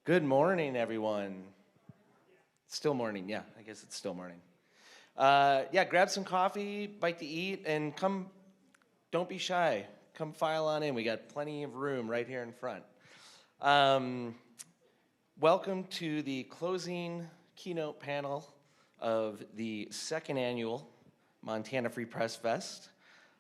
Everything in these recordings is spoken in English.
Good morning, everyone. Still morning, yeah, I guess it's still morning. Yeah, grab some coffee, bite to eat, and come, don't be shy. Come file on in. We got plenty of room right here in front. Um, Welcome to the closing keynote panel of the second annual Montana Free Press Fest.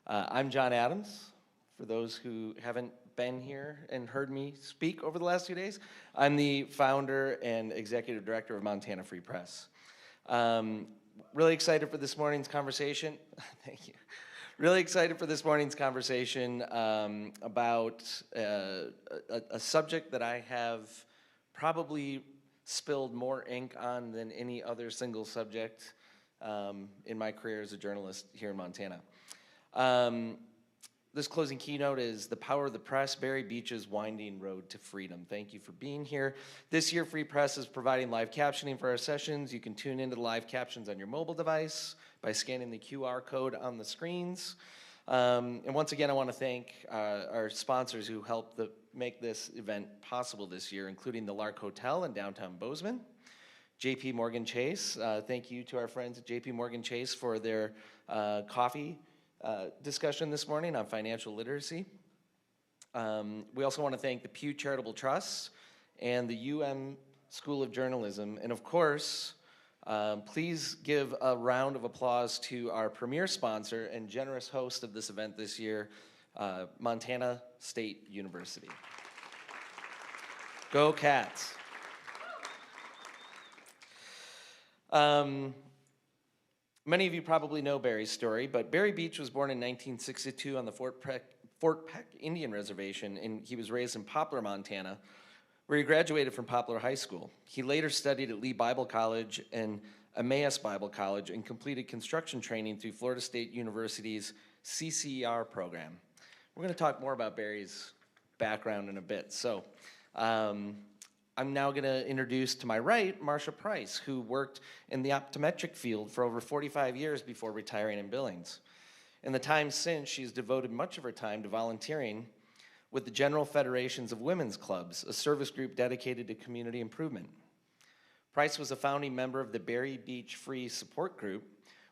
I'm John Adams. For those who haven't been here and heard me speak over the last 2 days, I'm the founder and executive director of Montana Free Press. Really excited for this morning's conversation. Thank you. Really excited for this morning's conversation about a subject that I have probably spilled more ink on than any other single subject in my career as a journalist here in Montana. This closing keynote is The Power of the Press, Barry Beach's Winding Road to Freedom. Thank you for being here. This year, Free Press is providing live captioning for our sessions. You can tune into the live captions on your mobile device by scanning the QR code on the screens. And once again, I want to thank our sponsors who helped make this event possible this year, including the Lark Hotel in downtown Bozeman, JP Morgan Chase. Thank you to our friends at JP Morgan Chase for their coffee discussion this morning on financial literacy. We also want to thank the Pew Charitable Trust and the UM School of Journalism. And of course, please give a round of applause to our premier sponsor and generous host of this event this year, Montana State University. Go Cats. Many of you probably know Barry's story, but Barry Beach was born in 1962 on the Fort Peck Indian Reservation, and he was raised in Poplar, Montana, where he graduated from Poplar High School. He later studied at Lee Bible College and Emmaus Bible College and completed construction training through Florida State University's CCER program. We're going to talk more about Barry's background in a bit. So, I'm now going to introduce to my right Marsha Price, who worked in the optometric field for over 45 years before retiring in Billings. In the time since, she's devoted much of her time to volunteering with the General Federations of Women's Clubs, a service group dedicated to community improvement. Price was a founding member of the Barry Beach Free Support Group,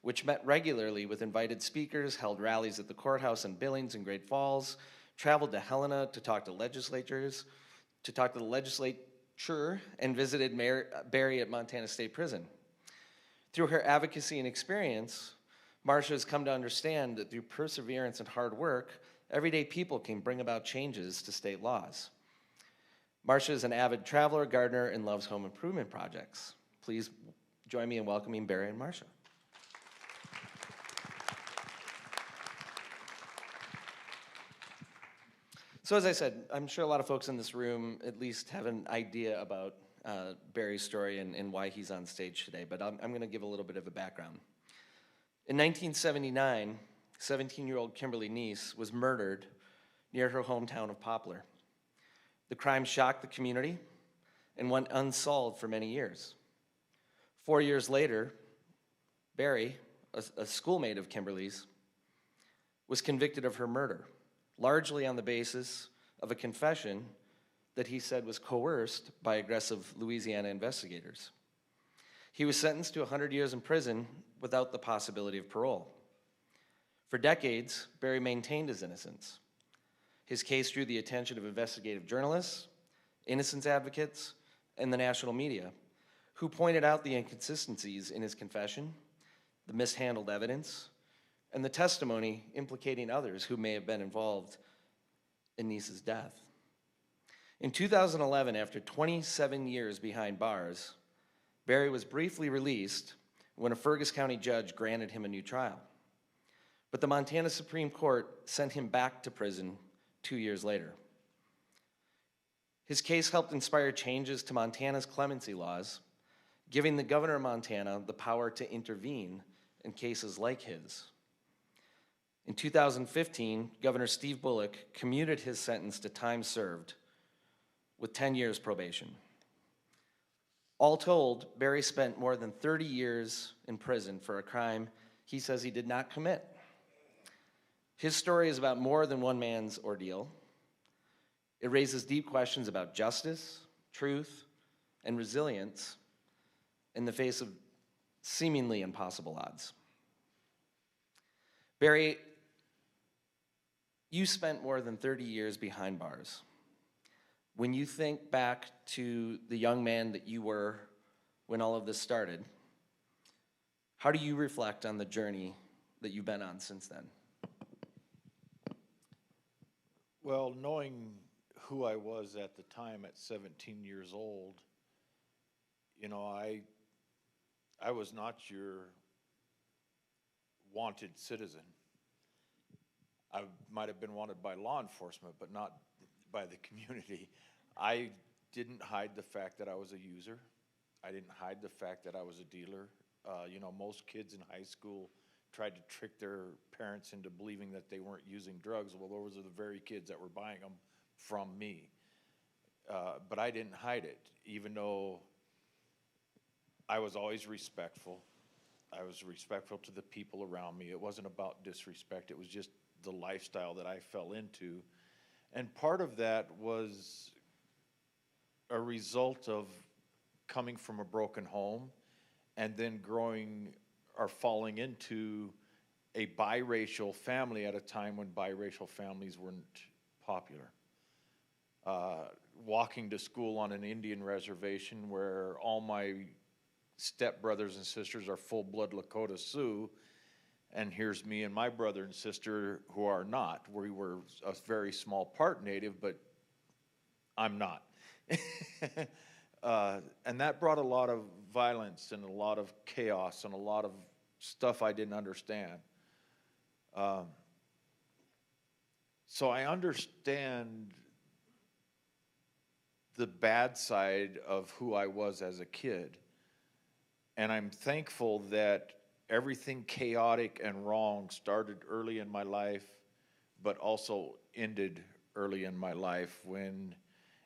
which met regularly with invited speakers, held rallies at the courthouse in Billings and Great Falls, traveled to Helena to talk to the legislature, and visited Barry at Montana State Prison. Through her advocacy and experience, Marsha has come to understand that through perseverance and hard work, everyday people can bring about changes to state laws. Marsha is an avid traveler, gardener, and loves home improvement projects. Please join me in welcoming Barry and Marsha. So as I said, I'm sure a lot of folks in this room at least have an idea about Barry's story and why he's on stage today, but I'm going to give a little bit of a background. In 1979, 17-year-old Kimberly Neese was murdered near her hometown of Poplar. The crime shocked the community and went unsolved for many years. 4 years later, Barry, a schoolmate of Kimberly's, was convicted of her murder, largely on the basis of a confession that he said was coerced by aggressive Louisiana investigators. He was sentenced to 100 years in prison without the possibility of parole. For decades, Barry maintained his innocence. His case drew the attention of investigative journalists, innocence advocates, and the national media, who pointed out the inconsistencies in his confession, the mishandled evidence, and the testimony implicating others who may have been involved in Neese's death. In 2011, after 27 years behind bars, Barry was briefly released when a Fergus County judge granted him a new trial. But the Montana Supreme Court sent him back to prison 2 years later. His case helped inspire changes to Montana's clemency laws, giving the governor of Montana the power to intervene in cases like his. In 2015, Governor Steve Bullock commuted his sentence to time served with 10 years probation. All told, Barry spent more than 30 years in prison for a crime he says he did not commit. His story is about more than one man's ordeal. It raises deep questions about justice, truth, and resilience in the face of seemingly impossible odds. Barry, you spent more than 30 years behind bars. When you think back to the young man that you were when all of this started, how do you reflect on the journey that you've been on since then? Well, knowing who I was at the time at 17 years old, I was not your wanted citizen. I might have been wanted by law enforcement, but not by the community. I didn't hide the fact that I was a user. I didn't hide the fact that I was a dealer. Most kids in high school tried to trick their parents into believing that they weren't using drugs. Well, those are the very kids that were buying them from me. But I didn't hide it, even though I was always respectful. I was respectful to the people around me. It wasn't about disrespect. It was just the lifestyle that I fell into. And part of that was a result of coming from a broken home and then growing or falling into a biracial family at a time when biracial families weren't popular. Walking to school on an Indian reservation where all my stepbrothers and sisters are full-blood Lakota Sioux, and here's me and my brother and sister who are not. We were a very small part Native, but I'm not. And that brought a lot of violence and a lot of chaos and a lot of stuff I didn't understand. So I understand the bad side of who I was as a kid. And I'm thankful that everything chaotic and wrong started early in my life, but also ended early in my life when,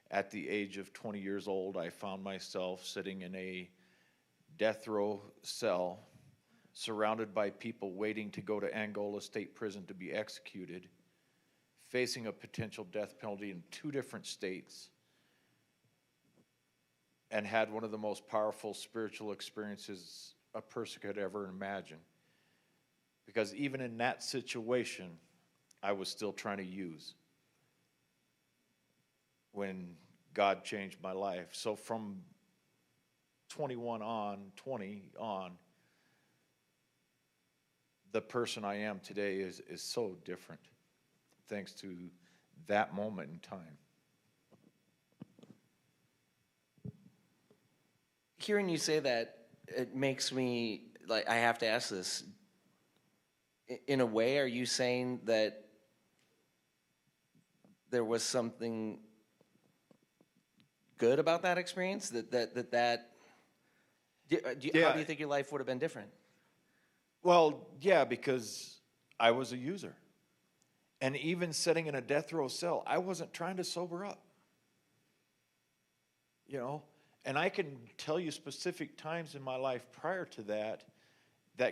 at the age of 20 years old, I found myself sitting in a death row cell, surrounded by people waiting to go to Angola State Prison to be executed, facing a potential death penalty in 2 different states, and had one of the most powerful spiritual experiences a person could ever imagine. Because even in that situation, I was still trying to use when God changed my life. So from 20 on, the person I am today is so different, thanks to that moment in time. Hearing you say that, it makes me, like, I have to ask this. In a way, are you saying that there was something good about that experience? How do you think your life would have been different? Well, yeah, because I was a user. And even sitting in a death row cell, I wasn't trying to sober up. And I can tell you specific times in my life prior to that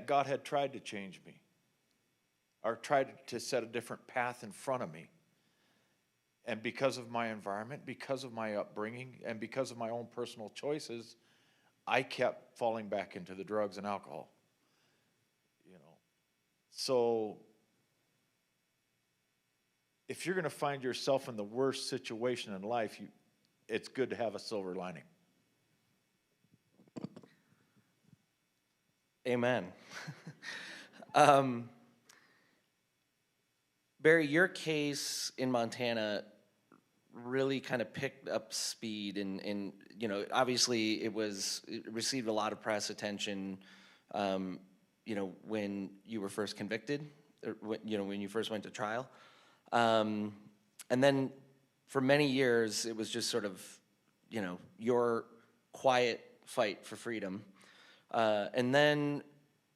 God had tried to change me or tried to set a different path in front of me. And because of my environment, because of my upbringing, and because of my own personal choices, I kept falling back into the drugs and alcohol. So if you're going to find yourself in the worst situation in life, it's good to have a silver lining. Amen. Barry, your case in Montana really kind of picked up speed, and obviously it received a lot of press attention, when you were first convicted, or when you first went to trial, and then for many years it was just sort of, your quiet fight for freedom. And then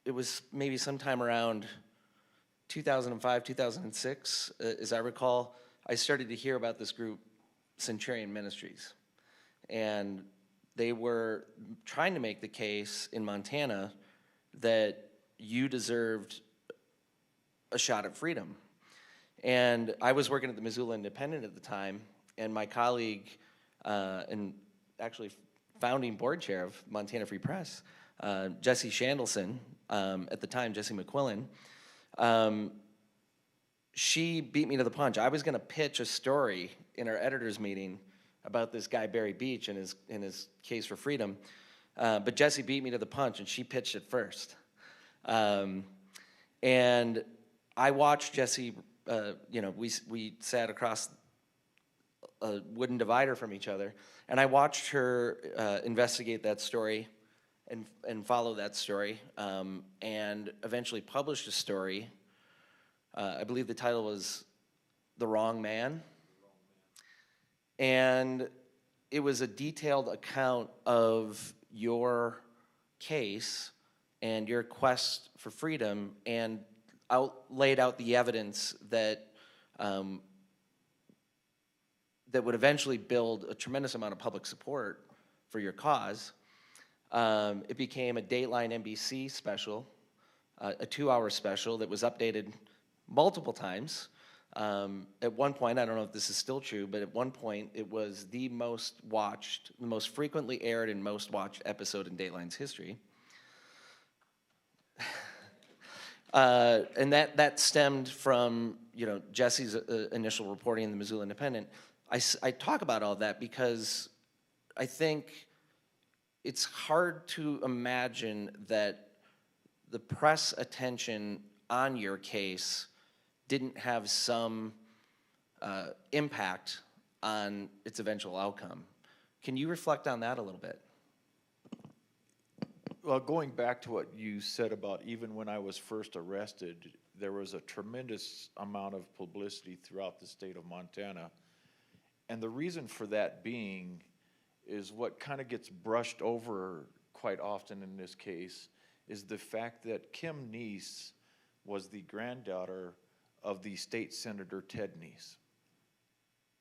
it was maybe sometime around 2005, 2006, as I recall, I started to hear about this group, Centurion Ministries. And they were trying to make the case in Montana that you deserved a shot at freedom. And I was working at the Missoula Independent at the time, and my colleague, and actually founding board chair of Montana Free Press, Jesse Shandelson, at the time, Jesse McQuillan, she beat me to the punch. I was gonna pitch a story in our editors meeting about this guy, Barry Beach, and his case for freedom. But Jesse beat me to the punch, and she pitched it first. And I watched Jesse, we sat across a wooden divider from each other, and I watched her investigate that story and follow that story, and eventually published a story. I believe the title was The Wrong Man. And it was a detailed account of your case and your quest for freedom, and laid out the evidence that that would eventually build a tremendous amount of public support for your cause. It became a Dateline NBC special, a 2-hour special that was updated multiple times. At one point, I don't know if this is still true, but at one point it was the most watched, the most frequently aired and most watched episode in Dateline's history. And that stemmed from, Jesse's initial reporting in the Missoula Independent. I talk about all that because I think it's hard to imagine that the press attention on your case didn't have some impact on its eventual outcome. Can you reflect on that a little bit? Well, going back to what you said about even when I was first arrested, there was a tremendous amount of publicity throughout the state of Montana. And the reason for that being is what kind of gets brushed over quite often in this case is the fact that Kim Neese was the granddaughter of the state senator Ted Neese.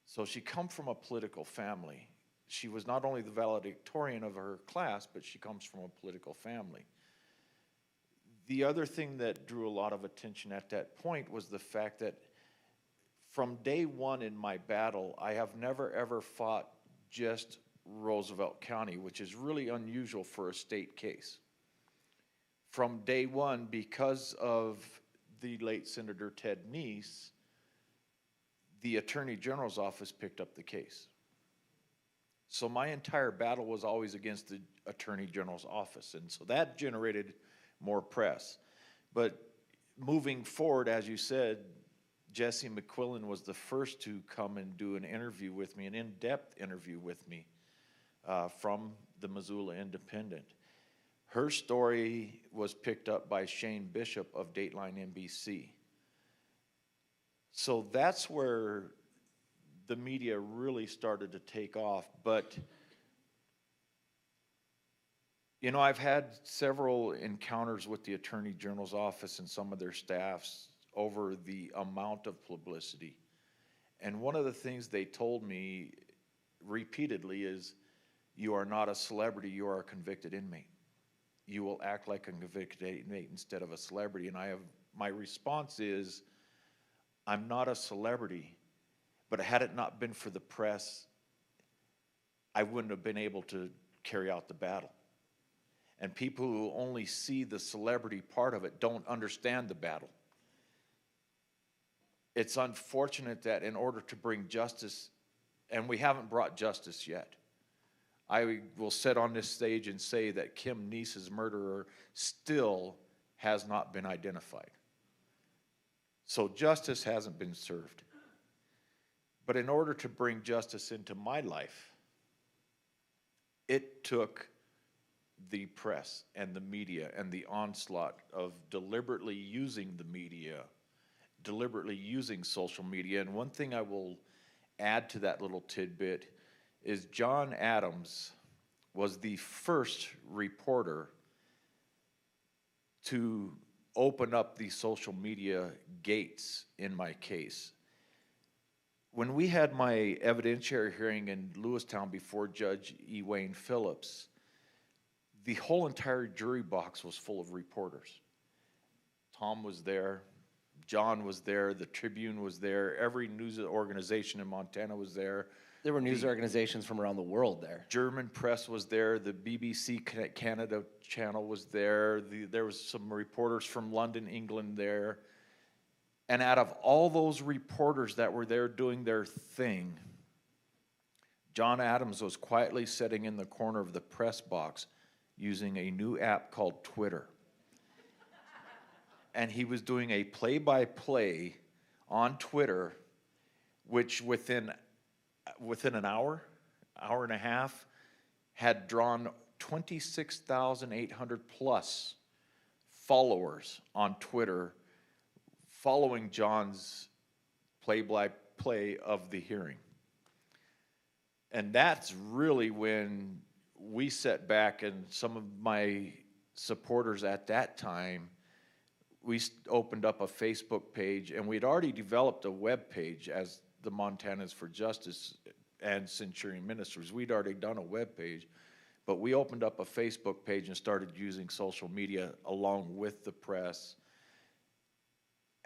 So she come from a political family. She was not only the valedictorian of her class, but she comes from a political family. The other thing that drew a lot of attention at that point was the fact that from day one in my battle, I have never ever fought just Roosevelt County, which is really unusual for a state case. From day one, because of the late Senator Ted Neese, the Attorney General's office picked up the case. So my entire battle was always against the Attorney General's office, and so that generated more press. But moving forward, as you said, Jesse McQuillan was the first to come and do an interview with me, an in-depth interview with me from the Missoula Independent. Her story was picked up by Shane Bishop of Dateline NBC. So that's where the media really started to take off. But, I've had several encounters with the Attorney General's office and some of their staffs over the amount of publicity. And one of the things they told me repeatedly is, you are not a celebrity, you are a convicted inmate. You will act like a convicted inmate instead of a celebrity. And my response is, I'm not a celebrity, but had it not been for the press, I wouldn't have been able to carry out the battle. And people who only see the celebrity part of it don't understand the battle. It's unfortunate that in order to bring justice, and we haven't brought justice yet, I will sit on this stage and say that Kim Neese's murderer still has not been identified. So justice hasn't been served. But in order to bring justice into my life, it took the press and the media and the onslaught of deliberately using the media, deliberately using social media. And one thing I will add to that little tidbit is John Adams was the first reporter to open up the social media gates in my case. When we had my evidentiary hearing in Lewistown before Judge E. Wayne Phillips, the whole entire jury box was full of reporters. Tom was there, John was there, the Tribune was there, every news organization in Montana was there, There were news organizations from around the world there. German press was there, the BBC Canada channel was there, there was some reporters from London, England there. And out of all those reporters that were there doing their thing, John Adams was quietly sitting in the corner of the press box using a new app called Twitter. And he was doing a play-by-play on Twitter, which within an hour and a half, had drawn 26,800 plus followers on Twitter following John's play-by-play of the hearing. And that's really when we sat back, and some of my supporters at that time, we opened up a Facebook page, and we'd already developed a web page as the Montanans for Justice and Centurion Ministries. We'd already done a web page, but we opened up a Facebook page and started using social media along with the press.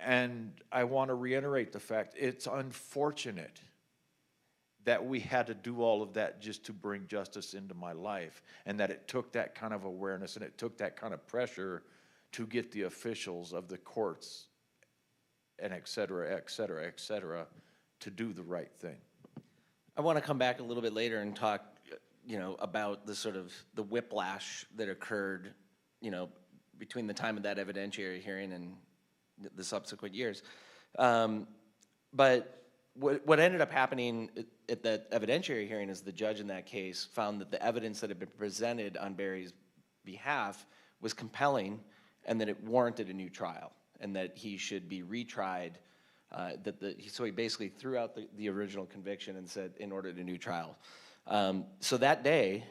And I want to reiterate the fact, it's unfortunate that we had to do all of that just to bring justice into my life, and that it took that kind of awareness and it took that kind of pressure to get the officials of the courts and et cetera, to do the right thing. I want to come back a little bit later and talk, about the sort of the whiplash that occurred, between the time of that evidentiary hearing and the subsequent years. But what ended up happening at that evidentiary hearing is the judge in that case found that the evidence that had been presented on Barry's behalf was compelling and that it warranted a new trial and that he should be retried. So he basically threw out the original conviction and said, in order to a new trial. So that day,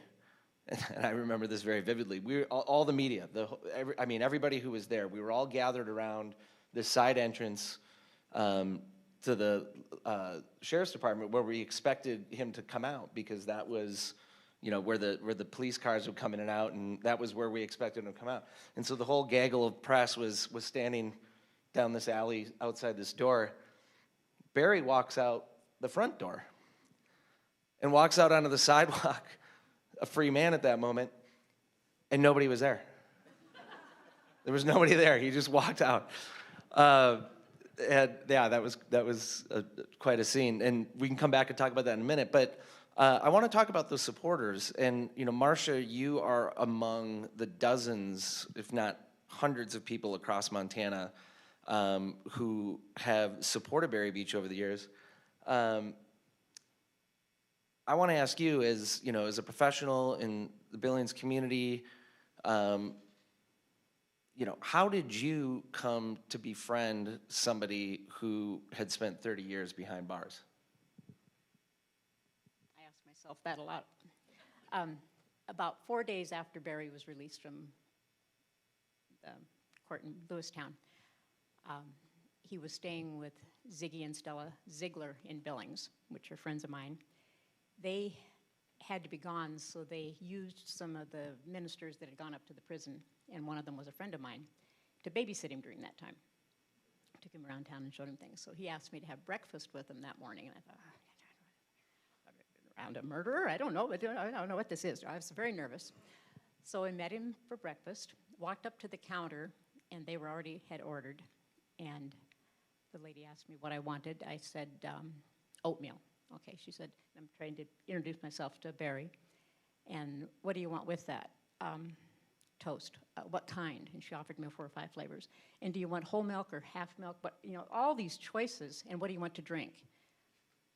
and I remember this very vividly, all the media, everybody who was there, we were all gathered around this side entrance to the sheriff's department where we expected him to come out, because that was, where the police cars would come in and out, and that was where we expected him to come out. And so the whole gaggle of press was standing down this alley outside this door. Barry walks out the front door and walks out onto the sidewalk, a free man at that moment, and nobody was there. There was nobody there. He just walked out. And yeah, that was quite a scene, and we can come back and talk about that in a minute. But I want to talk about the supporters. And Marsha, you are among the dozens, if not hundreds, of people across Montana who have supported Barry Beach over the years. I want to ask you, as a professional in the Billings community, how did you come to befriend somebody who had spent 30 years behind bars? I ask myself that a lot. About 4 days after Barry was released from the court in Lewistown, he was staying with Ziggy and Stella Ziegler in Billings, which are friends of mine. They had to be gone, so they used some of the ministers that had gone up to the prison, and one of them was a friend of mine, to babysit him during that time. I took him around town and showed him things. So he asked me to have breakfast with him that morning, and I thought, around a murderer? I don't know what this is. I was very nervous. So I met him for breakfast, walked up to the counter, and they were already had ordered. And the lady asked me what I wanted. I said, oatmeal. Okay, she said, I'm trying to introduce myself to Barry. And what do you want with that? Toast. What kind? And she offered me 4 or 5 flavors. And do you want whole milk or half milk? But all these choices. And what do you want to drink?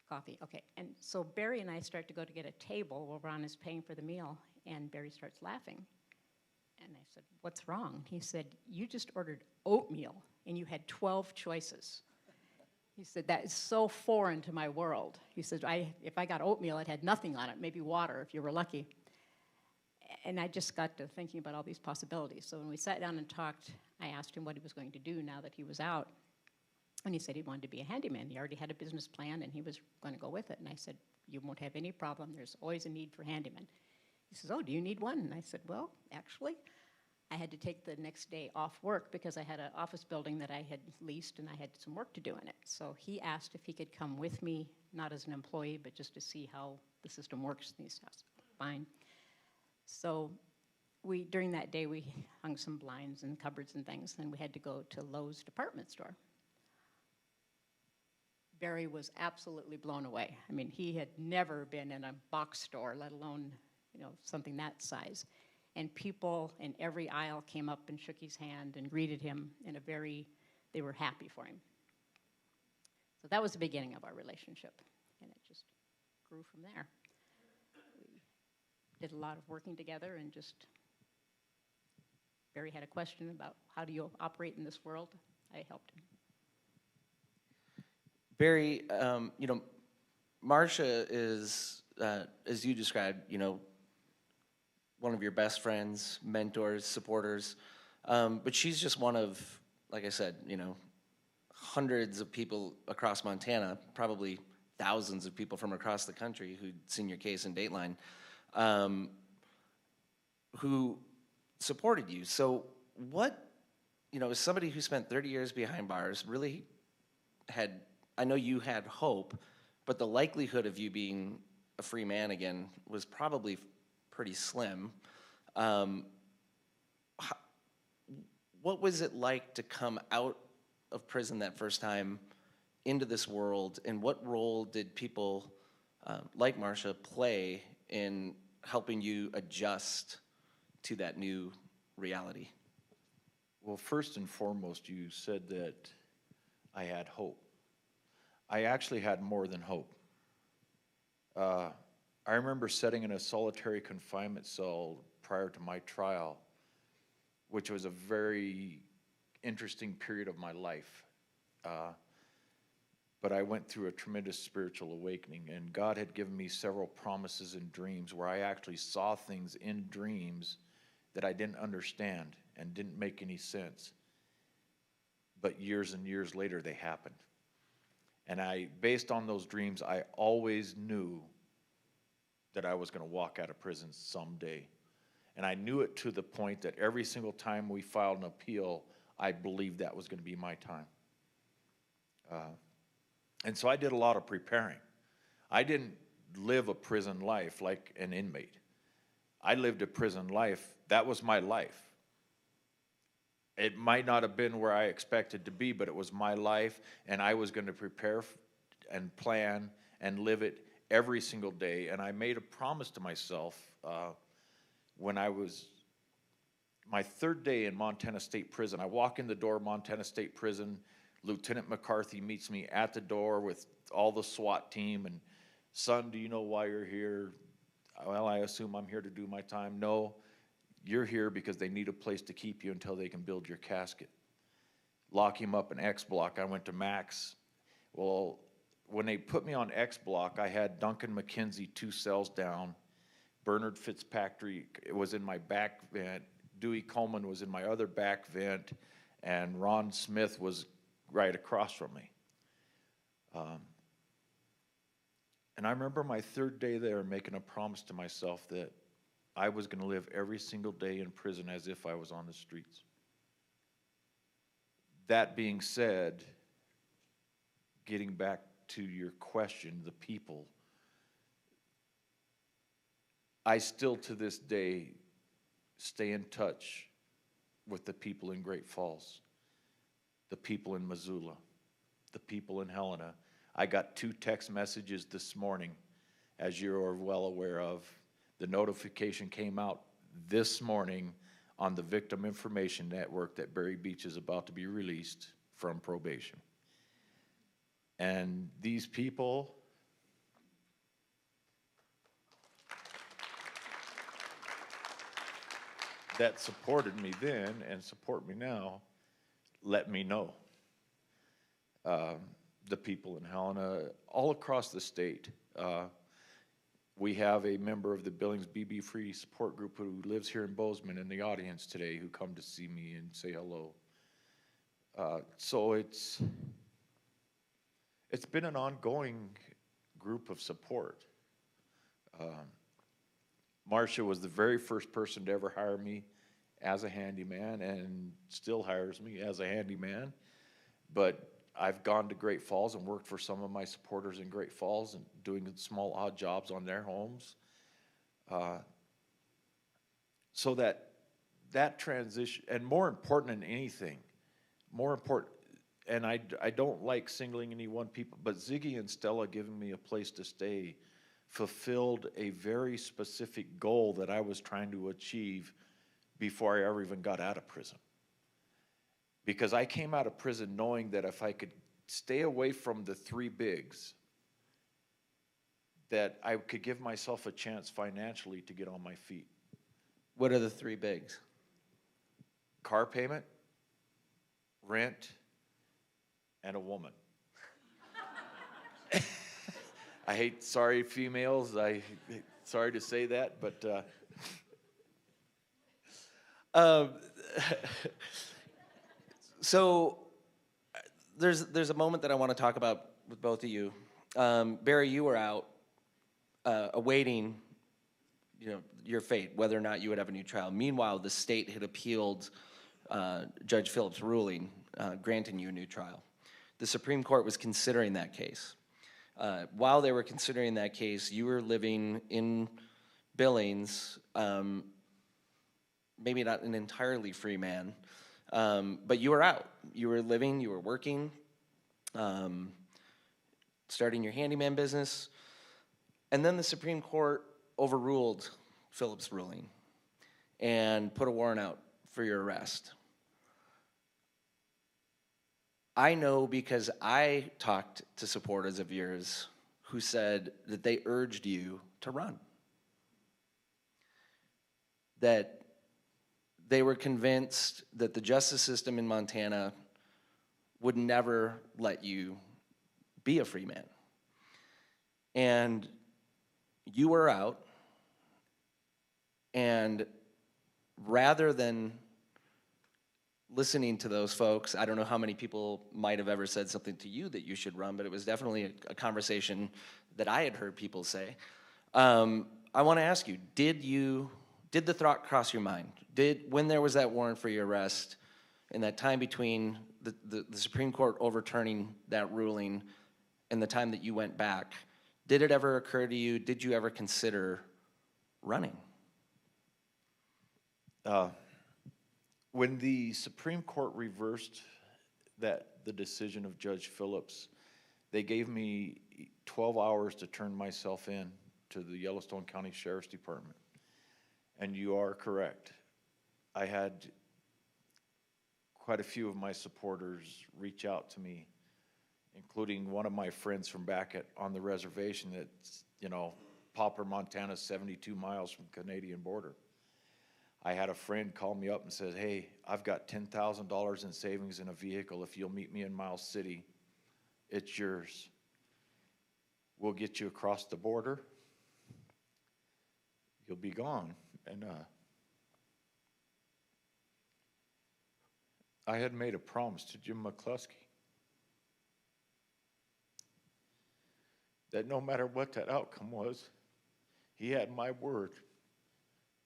Coffee. Okay. And so Barry and I start to go to get a table while Ron is paying for the meal, and Barry starts laughing. And I said, what's wrong? He said, you just ordered oatmeal, and you had 12 choices. He said, that is so foreign to my world. He said, if I got oatmeal, it had nothing on it, maybe water if you were lucky. And I just got to thinking about all these possibilities. So when we sat down and talked, I asked him what he was going to do now that he was out. And he said he wanted to be a handyman. He already had a business plan, and he was going to go with it. And I said, you won't have any problem. There's always a need for handymen. He says, oh, do you need one? And I said, well, actually, I had to take the next day off work because I had an office building that I had leased and I had some work to do in it. So he asked if he could come with me, not as an employee, but just to see how the system works. And he said, fine. So during that day, we hung some blinds and cupboards and things, and we had to go to Lowe's department store. Barry was absolutely blown away. I mean, he had never been in a box store, let alone, something that size. And people in every aisle came up and shook his hand and greeted him they were happy for him. So that was the beginning of our relationship, and it just grew from there. We did a lot of working together, and Barry had a question about how do you operate in this world. I helped him. Barry, Marsha is, as you described, one of your best friends, mentors, supporters, but she's just one of, like I said, hundreds of people across Montana, probably thousands of people from across the country who'd seen your case in Dateline, who supported you. So what, as somebody who spent 30 years behind bars, really I know you had hope, but the likelihood of you being a free man again was probably pretty slim. What was it like to come out of prison that first time into this world, and what role did people like Marsha play in helping you adjust to that new reality? Well, first and foremost, you said that I had hope. I actually had more than hope. I remember sitting in a solitary confinement cell prior to my trial, which was a very interesting period of my life. But I went through a tremendous spiritual awakening, and God had given me several promises and dreams where I actually saw things in dreams that I didn't understand and didn't make any sense. But years and years later, they happened. And based on those dreams, I always knew that I was going to walk out of prison someday. And I knew it to the point that every single time we filed an appeal, I believed that was going to be my time. And so I did a lot of preparing. I didn't live a prison life like an inmate. I lived a prison life. That was my life. It might not have been where I expected to be, but it was my life, and I was going to prepare and plan and live it every single day. And I made a promise to myself when I was my third day in Montana State Prison. I walk in the door of Montana State Prison. Lieutenant McCarthy meets me at the door with all the SWAT team, and, son, do you know why you're here? Well, I assume I'm here to do my time. No, you're here because they need a place to keep you until they can build your casket. Lock him up in X block. I went to Max. Well, when they put me on X block, I had Duncan McKenzie 2 cells down. Bernard Fitzpatrick was in my back vent. Dewey Coleman was in my other back vent. And Ron Smith was right across from me. And I remember my third day there making a promise to myself that I was going to live every single day in prison as if I was on the streets. That being said, getting back to your question, the people, I still to this day stay in touch with the people in Great Falls, the people in Missoula, the people in Helena. I got 2 text messages this morning, as you're well aware of. The notification came out this morning on the Victim Information Network that Barry Beach is about to be released from probation. And these people that supported me then and support me now let me know. The people in Helena, all across the state. We have a member of the Billings BB Free support group who lives here in Bozeman in the audience today who come to see me and say hello. So it's been an ongoing group of support. Marsha was the very first person to ever hire me as a handyman and still hires me as a handyman. But I've gone to Great Falls and worked for some of my supporters in Great Falls and doing small odd jobs on their homes. So that transition, and more important than anything, more important, and I don't like singling any one people, but Ziggy and Stella giving me a place to stay fulfilled a very specific goal that I was trying to achieve before I ever even got out of prison. Because I came out of prison knowing that if I could stay away from the three bigs, that I could give myself a chance financially to get on my feet. What are the three bigs? Car payment, rent, and a woman. I hate, sorry females, sorry to say that, but so there's a moment that I want to talk about with both of you. Barry, you were out awaiting, your fate, whether or not you would have a new trial. Meanwhile, the state had appealed Judge Phillips' ruling, granting you a new trial. The Supreme Court was considering that case. While they were considering that case, you were living in Billings, maybe not an entirely free man, but you were out. You were living, you were working, starting your handyman business, and then the Supreme Court overruled Phillips' ruling and put a warrant out for your arrest. I know because I talked to supporters of yours who said that they urged you to run. That they were convinced that the justice system in Montana would never let you be a free man. And you were out, and rather than listening to those folks, I don't know how many people might have ever said something to you that you should run, but it was definitely a conversation that I had heard people say. I want to ask you, did the thought cross your mind? When there was that warrant for your arrest, in that time between the Supreme Court overturning that ruling and the time that you went back, did it ever occur to you, did you ever consider running? When the Supreme Court reversed the decision of Judge Phillips, they gave me 12 hours to turn myself in to the Yellowstone County Sheriff's Department. And you are correct. I had quite a few of my supporters reach out to me, including one of my friends from back on the reservation that's, Poplar, Montana, 72 miles from the Canadian border. I had a friend call me up and said, hey, I've got $10,000 in savings in a vehicle. If you'll meet me in Miles City, it's yours. We'll get you across the border. You'll be gone. And I had made a promise to Jim McCluskey that no matter what that outcome was, he had my word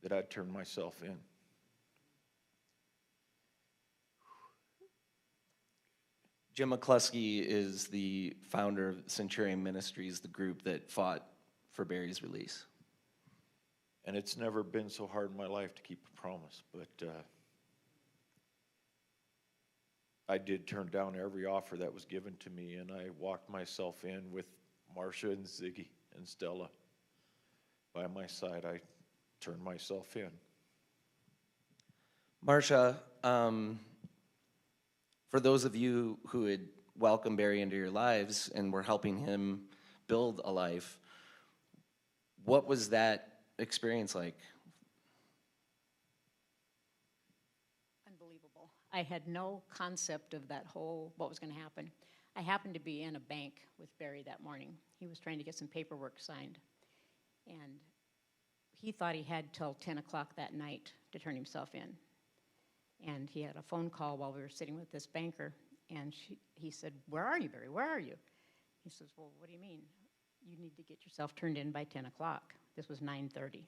that I'd turn myself in. Jim McCluskey is the founder of Centurion Ministries, the group that fought for Barry's release. And it's never been so hard in my life to keep a promise, but I did turn down every offer that was given to me, and I walked myself in with Marsha and Ziggy and Stella by my side. I turned myself in. Marsha, for those of you who had welcomed Barry into your lives and were helping him build a life, what was that experience like? Unbelievable. I had no concept of what was going to happen. I happened to be in a bank with Barry that morning. He was trying to get some paperwork signed. And he thought he had till 10 o'clock that night to turn himself in. And he had a phone call while we were sitting with this banker. And he said, where are you, Barry? Where are you? He says, well, what do you mean? You need to get yourself turned in by 10 o'clock. This was 9:30.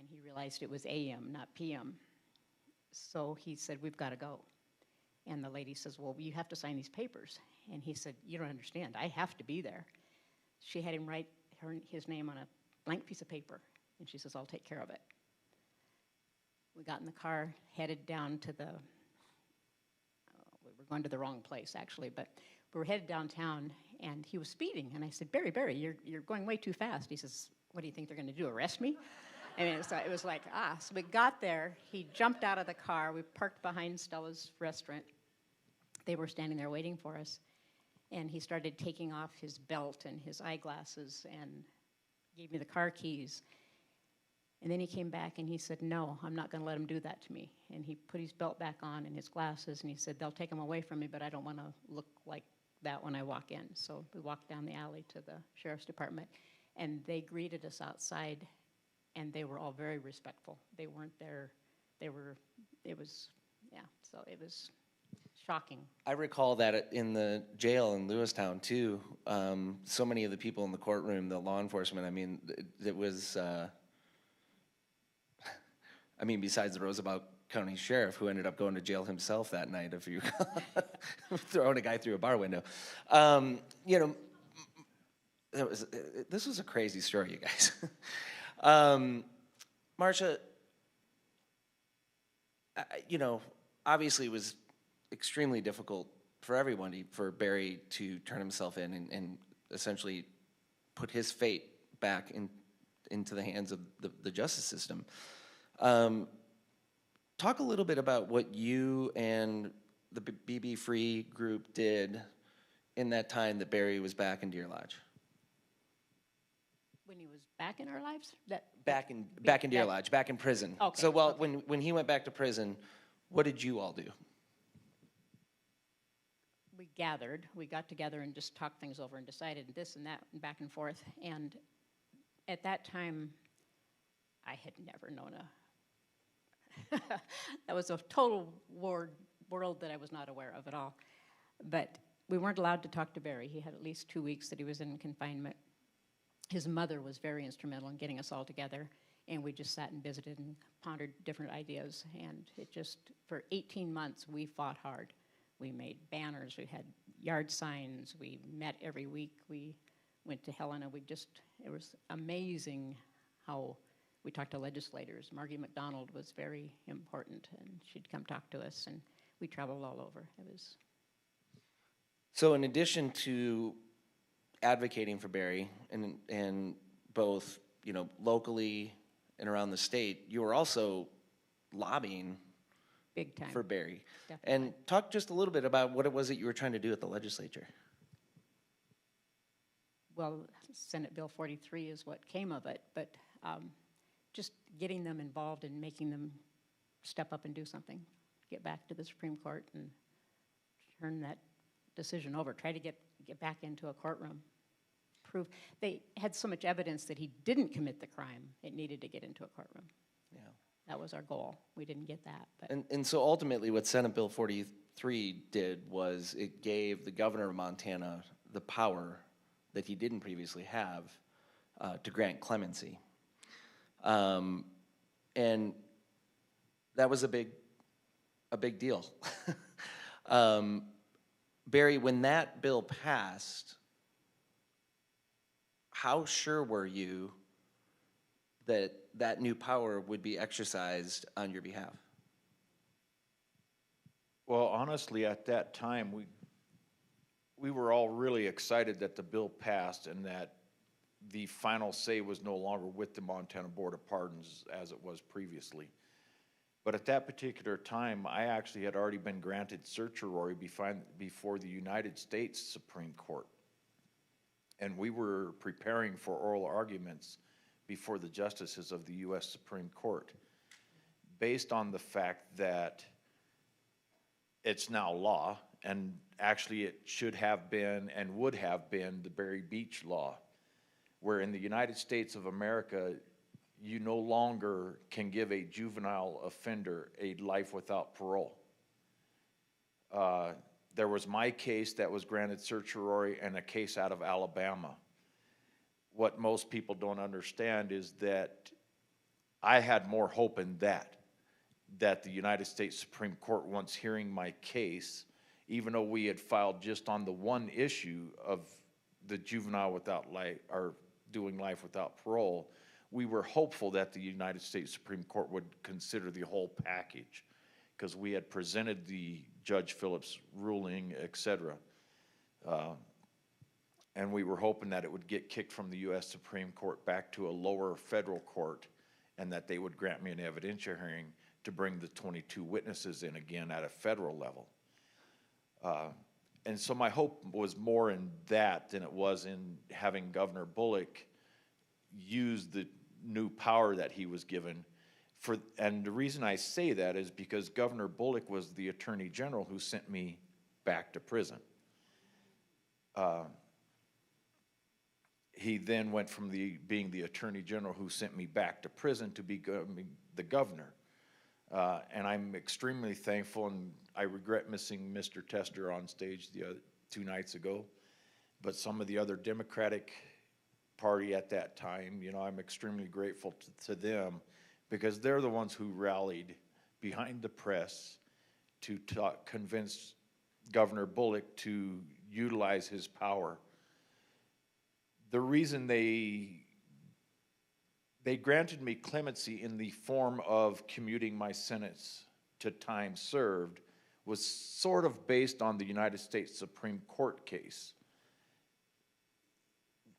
and he realized it was AM, not PM. So he said, we've got to go. And the lady says, well, you have to sign these papers. And he said, you don't understand, I have to be there. She had him write his name on a blank piece of paper, and she says, I'll take care of it. We got in the car, headed down to we were going to the wrong place, actually, but we were headed downtown, and he was speeding. And I said, Barry, you're going way too fast. He says, what do you think they're going to do, arrest me? I mean, it was like, So we got there. He jumped out of the car. We parked behind Stella's restaurant. They were standing there waiting for us. And he started taking off his belt and his eyeglasses and gave me the car keys. And then he came back and he said, no, I'm not going to let him do that to me. And he put his belt back on and his glasses, and he said, they'll take them away from me, but I don't want to look like that when I walk in. So we walked down the alley to the sheriff's department, and they greeted us outside, and they were all very respectful. They weren't there. So it was shocking. I recall that in the jail in Lewistown too, so many of the people in the courtroom, the law enforcement, I mean, it was, besides the Roosevelt County Sheriff, who ended up going to jail himself that night, if you throwing a guy through a bar window. This was a crazy story, you guys. Marsha, obviously it was extremely difficult for everybody, for Barry to turn himself in and essentially put his fate back into the hands of the justice system. Talk a little bit about what you and the BB Free group did in that time that Barry was back in Deer Lodge. When he was back in our lives? Back in Deer Lodge, back in prison. Okay. So, when he went back to prison, what did you all do? We gathered. We got together and just talked things over and decided this and that and back and forth. And at that time, I had never known that was a total world that I was not aware of at all. But we weren't allowed to talk to Barry. He had at least 2 weeks that he was in confinement. His mother was very instrumental in getting us all together, and we just sat and visited and pondered different ideas. And for 18 months, we fought hard. We made banners, we had yard signs, we met every week, we went to Helena. It was amazing how we talked to legislators. Margie McDonald was very important, and she'd come talk to us, and we traveled all over. So in addition to advocating for Barry and both, locally and around the state, you were also lobbying big time for Barry. Definitely. And talk just a little bit about what it was that you were trying to do at the legislature. Well, Senate Bill 43 is what came of it, but just getting them involved and making them step up and do something, get back to the Supreme Court and turn that decision over, try to get back into a courtroom. Prove they had so much evidence that he didn't commit the crime, it needed to get into a courtroom. Yeah. That was our goal. We didn't get that. But. And so ultimately what Senate Bill 43 did was it gave the governor of Montana the power that he didn't previously have to grant clemency. And that was a big deal. Barry, when that bill passed, how sure were you that that new power would be exercised on your behalf? Well, honestly, at that time, we were all really excited that the bill passed and that the final say was no longer with the Montana Board of Pardons as it was previously. But at that particular time, I actually had already been granted certiorari before the United States Supreme Court. And we were preparing for oral arguments before the justices of the U.S. Supreme Court, based on the fact that it's now law, and actually it should have been and would have been the Barry Beach law, where in the United States of America, you no longer can give a juvenile offender a life without parole. There was my case that was granted certiorari and a case out of Alabama. What most people don't understand is that I had more hope in that the United States Supreme Court, once hearing my case, even though we had filed just on the one issue of the juvenile without life, or doing life without parole, we were hopeful that the United States Supreme Court would consider the whole package, because we had presented the Judge Phillips ruling, et cetera. And we were hoping that it would get kicked from the U.S. Supreme Court back to a lower federal court, and that they would grant me an evidentiary hearing to bring the 22 witnesses in again at a federal level. And so my hope was more in that than it was in having Governor Bullock use the new power that he was given. And the reason I say that is because Governor Bullock was the Attorney General who sent me back to prison. He then went from being the Attorney General who sent me back to prison to becoming the governor. And I'm extremely thankful, and I regret missing Mr. Tester on stage the other 2 nights ago. But some of the other Democratic Party at that time, you know, I'm extremely grateful to them, because they're the ones who rallied behind the press to convince Governor Bullock to utilize his power. The reason they granted me clemency in the form of commuting my sentence to time served was sort of based on the United States Supreme Court case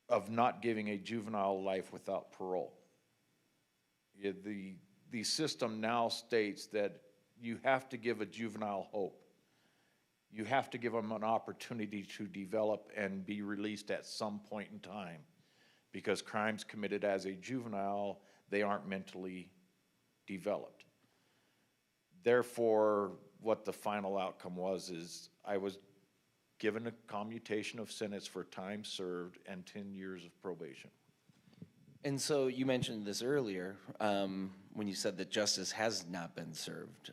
of not giving a juvenile life without parole. The system now states that you have to give a juvenile hope. You have to give them an opportunity to develop and be released at some point in time, because crimes committed as a juvenile, they aren't mentally developed. Therefore, what the final outcome was is I was given a commutation of sentence for time served and 10 years of probation. And so you mentioned this earlier when you said that justice has not been served.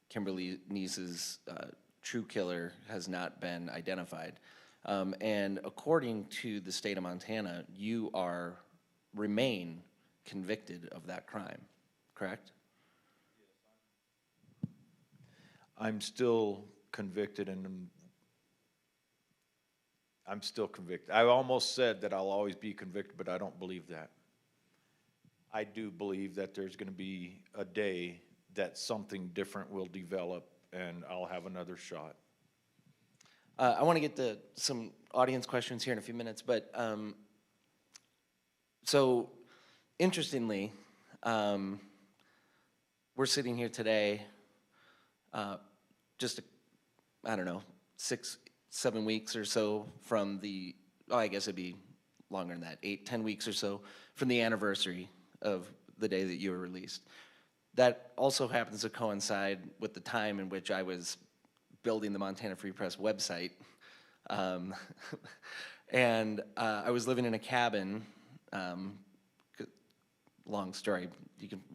Kimberly Neese's true killer has not been identified. And according to the state of Montana, you remain convicted of that crime, correct? I'm still convicted, and I'm still convicted. I almost said that I'll always be convicted, but I don't believe that. I do believe that there's going to be a day that something different will develop, and I'll have another shot. I want to get to some audience questions here in a few minutes, but so interestingly, we're sitting here today just, I don't know, 6-7 weeks or so from I guess it'd be longer than that, 8-10 weeks or so from the anniversary of the day that you were released. That also happens to coincide with the time in which I was building the Montana Free Press website. And I was living in a cabin. Long story.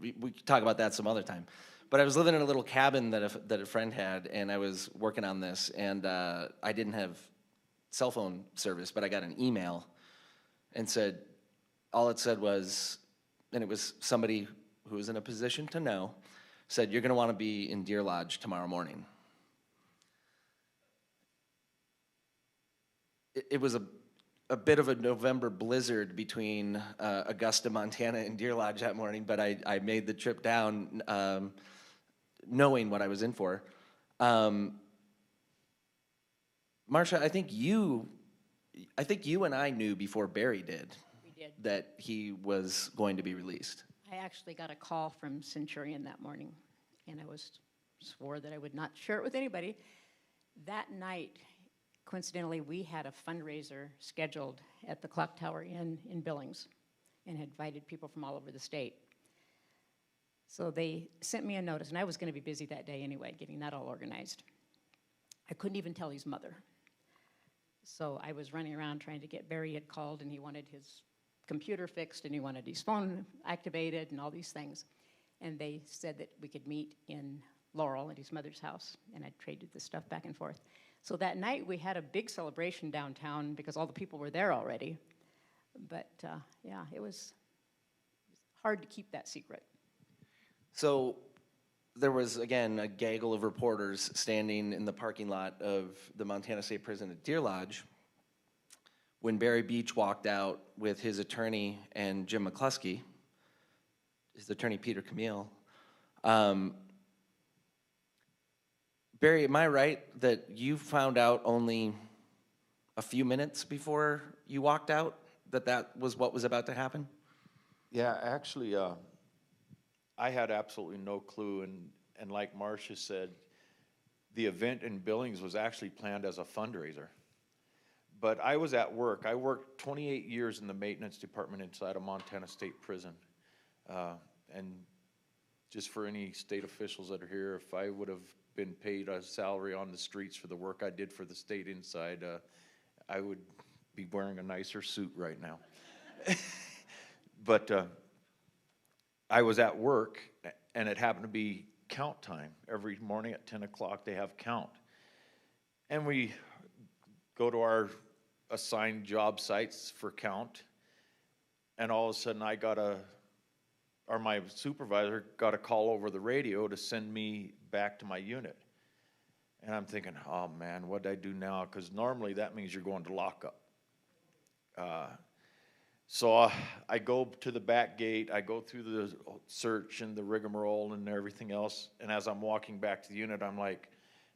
We can talk about that some other time. But I was living in a little cabin that a friend had, and I was working on this, and I didn't have cell phone service, but I got an email and all it said was, and it was somebody who was in a position to know, said, "You're going to want to be in Deer Lodge tomorrow morning." It was a bit of a November blizzard between Augusta, Montana, and Deer Lodge that morning, but I made the trip down knowing what I was in for. Marsha, I think you and I knew before Barry did. We did. That he was going to be released. I actually got a call from Centurion that morning, and I swore that I would not share it with anybody. That night, coincidentally, we had a fundraiser scheduled at the Clock Tower Inn in Billings and had invited people from all over the state. So they sent me a notice, and I was going to be busy that day anyway, getting that all organized. I couldn't even tell his mother. So I was running around trying to get Barry had called, and he wanted his computer fixed, and he wanted his phone activated and all these things. And they said that we could meet in Laurel at his mother's house, and I traded the stuff back and forth. So that night we had a big celebration downtown because all the people were there already. But yeah, it was hard to keep that secret. So there was, again, a gaggle of reporters standing in the parking lot of the Montana State Prison at Deer Lodge when Barry Beach walked out with his attorney and Jim McCluskey, his attorney Peter Camille. Barry, am I right that you found out only a few minutes before you walked out that that was what was about to happen? Yeah, actually, I had absolutely no clue, and like Marsha said, the event in Billings was actually planned as a fundraiser. But I was at work. I worked 28 years in the maintenance department inside of Montana State Prison. And just for any state officials that are here, if I would have been paid a salary on the streets for the work I did for the state inside, I would be wearing a nicer suit right now. But I was at work, and it happened to be count time. Every morning at 10 o'clock, they have count. And we go to our assigned job sites for count, and all of a sudden my supervisor got a call over the radio to send me back to my unit. And I'm thinking, oh man, what did I do now? Because normally that means you're going to lockup. So I go to the back gate, I go through the search and the rigmarole and everything else, and as I'm walking back to the unit, I'm like,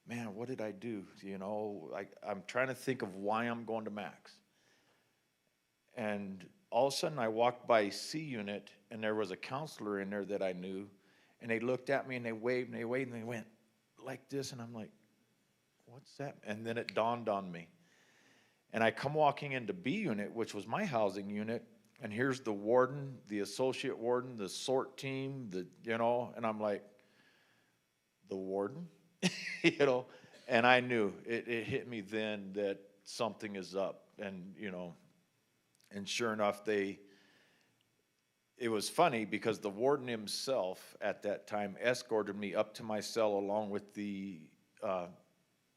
man, what did I do? You know, I'm trying to think of why I'm going to Max. And all of a sudden I walked by C unit, and there was a counselor in there that I knew, and they looked at me and they waved and they waved and they went like this, and I'm like, what's that? And then it dawned on me. And I come walking into B unit, which was my housing unit, and here's the warden, the associate warden, the sort team, and I'm like, the warden? And I knew, it hit me then that something is up, and sure enough, it was funny because the warden himself at that time escorted me up to my cell along with the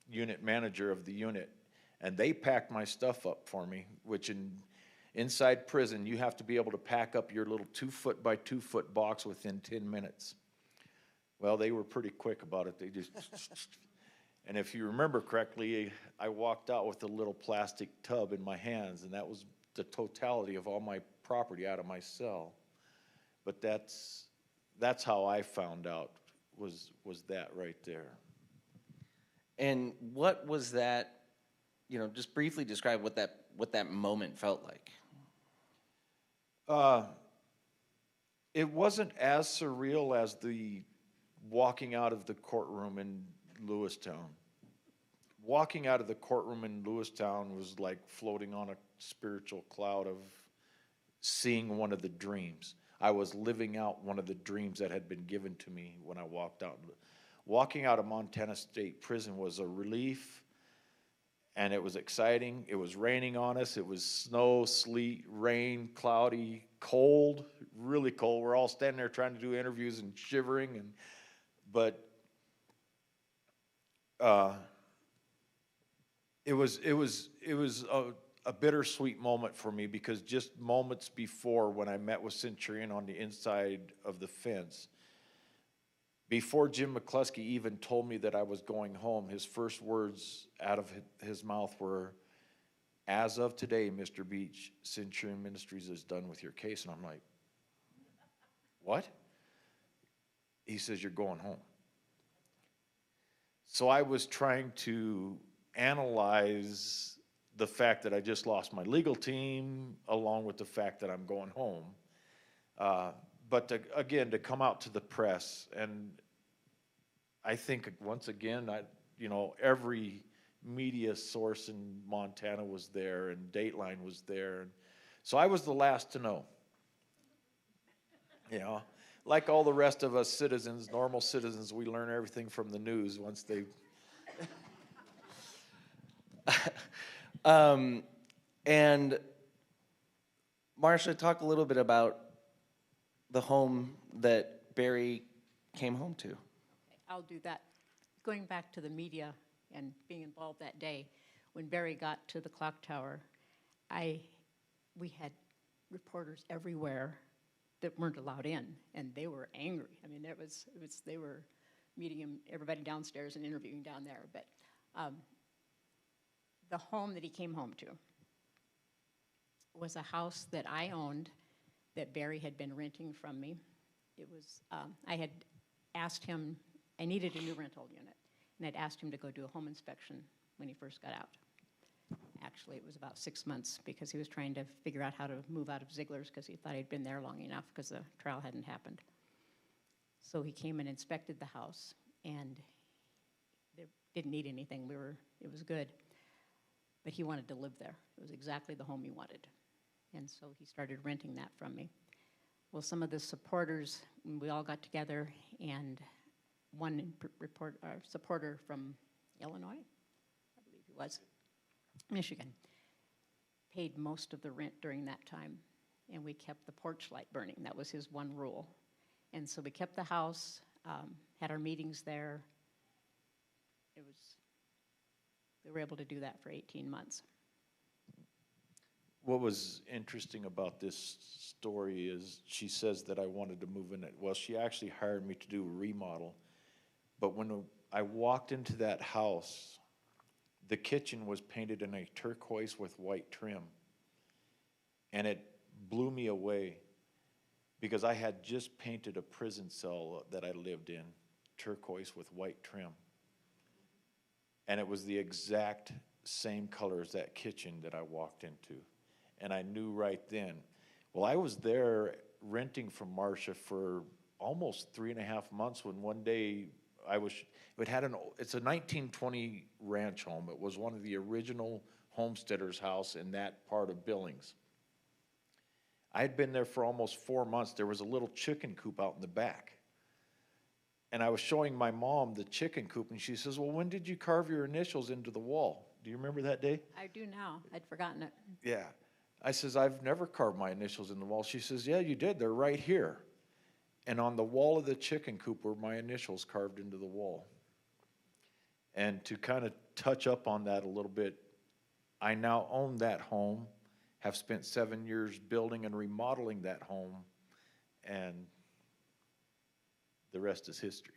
unit manager of the unit, and they packed my stuff up for me, which inside prison, you have to be able to pack up your little 2-foot by 2-foot box within 10 minutes. Well, they were pretty quick about it. They just, and if you remember correctly, I walked out with a little plastic tub in my hands, and that was the totality of all my property out of my cell. But that's how I found out, was that right there. And what was that, just briefly describe what that moment felt like. It wasn't as surreal as the walking out of the courtroom in Lewistown. Walking out of the courtroom in Lewistown was like floating on a spiritual cloud of seeing one of the dreams. I was living out one of the dreams that had been given to me when I walked out. Walking out of Montana State Prison was a relief, and it was exciting. It was raining on us. It was snow, sleet, rain, cloudy, cold, really cold. We're all standing there trying to do interviews and shivering, but it was a bittersweet moment for me, because just moments before, when I met with Centurion on the inside of the fence, before Jim McCluskey even told me that I was going home, his first words out of his mouth were, "As of today, Mr. Beach, Centurion Ministries is done with your case." And I'm like, what? He says, "You're going home." So I was trying to analyze the fact that I just lost my legal team, along with the fact that I'm going home. But to come out to the press, and I think once again, every media source in Montana was there, and Dateline was there, and so I was the last to know. Like all the rest of us citizens, normal citizens, we learn everything from the news once they. And Marsha, talk a little bit about the home that Barry came home to. I'll do that. Going back to the media and being involved that day, when Barry got to the clock tower, we had reporters everywhere that weren't allowed in, and they were angry. I mean, they were meeting everybody downstairs and interviewing down there. But the home that he came home to was a house that I owned that Barry had been renting from me. It was, I had asked him, I needed a new rental unit, and I'd asked him to go do a home inspection when he first got out. Actually, it was about 6 months because he was trying to figure out how to move out of Ziegler's because he thought he'd been there long enough because the trial hadn't happened. So he came and inspected the house, and it didn't need anything. It was good. But he wanted to live there. It was exactly the home he wanted. And so he started renting that from me. Well, some of the supporters, we all got together, and one supporter from Illinois, I believe he was, Michigan, paid most of the rent during that time, and we kept the porch light burning. That was his one rule. And so we kept the house, had our meetings there. We were able to do that for 18 months. What was interesting about this story is she says that I wanted to move in it. Well, she actually hired me to do a remodel. But when I walked into that house, the kitchen was painted in a turquoise with white trim. And it blew me away because I had just painted a prison cell that I lived in, turquoise with white trim. And it was the exact same color as that kitchen that I walked into. And I knew right then. Well, I was there renting from Marsha for almost 3.5 months when one day it's a 1920 ranch home. It was one of the original homesteaders' house in that part of Billings. I had been there for almost 4 months. There was a little chicken coop out in the back. And I was showing my mom the chicken coop, and she says, well, when did you carve your initials into the wall? Do you remember that day? I do now. I'd forgotten it. Yeah. I says, I've never carved my initials in the wall. She says, yeah, you did. They're right here. And on the wall of the chicken coop were my initials carved into the wall. And to kind of touch up on that a little bit, I now own that home, have spent 7 years building and remodeling that home, and the rest is history.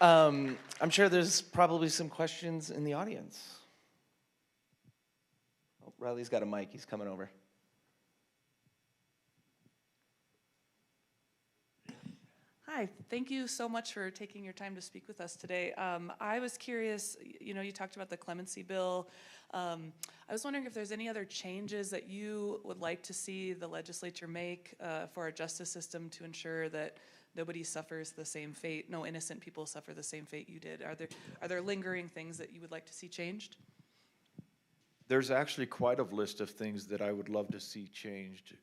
I'm sure there's probably some questions in the audience. Oh, Riley's got a mic. He's coming over. Hi, thank you so much for taking your time to speak with us today. I was curious, you talked about the clemency bill. I was wondering if there's any other changes that you would like to see the legislature make for our justice system to ensure that nobody suffers the same fate, no innocent people suffer the same fate you did. Are there lingering things that you would like to see changed? There's actually quite a list of things that I would love to see changed.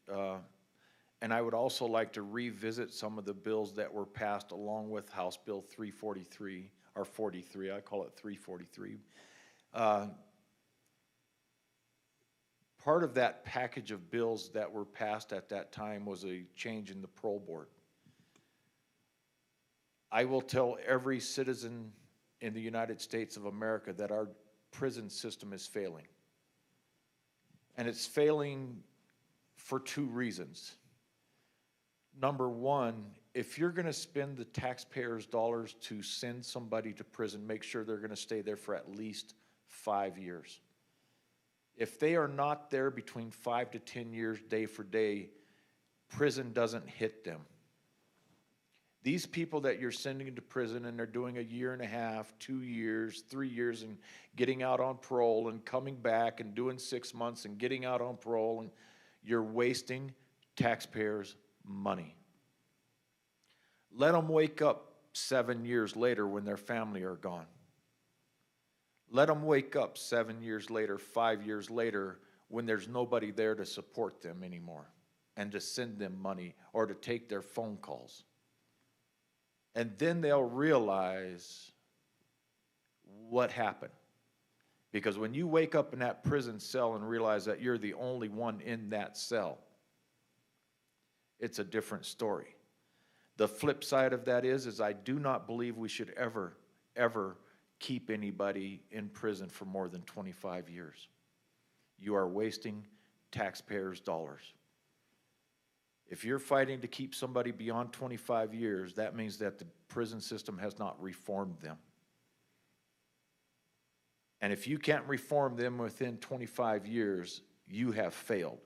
And I would also like to revisit some of the bills that were passed along with House Bill 343, or 43, I call it 343. Part of that package of bills that were passed at that time was a change in the parole board. I will tell every citizen in the United States of America that our prison system is failing. And it's failing for 2 reasons. Number one, if you're going to spend the taxpayers' dollars to send somebody to prison, make sure they're going to stay there for at least 5 years. If they are not there between 5 to 10 years, day for day, prison doesn't hit them. These people that you're sending into prison and they're doing 1.5 years, 2 years, 3 years and getting out on parole and coming back and doing 6 months and getting out on parole, and you're wasting taxpayers' money. Let them wake up 7 years later when their family are gone. Let them wake up 7 years later, 5 years later, when there's nobody there to support them anymore and to send them money or to take their phone calls. And then they'll realize what happened. Because when you wake up in that prison cell and realize that you're the only one in that cell, it's a different story. The flip side of that is I do not believe we should ever keep anybody in prison for more than 25 years. You are wasting taxpayers' dollars. If you're fighting to keep somebody beyond 25 years, that means that the prison system has not reformed them. And if you can't reform them within 25 years, you have failed.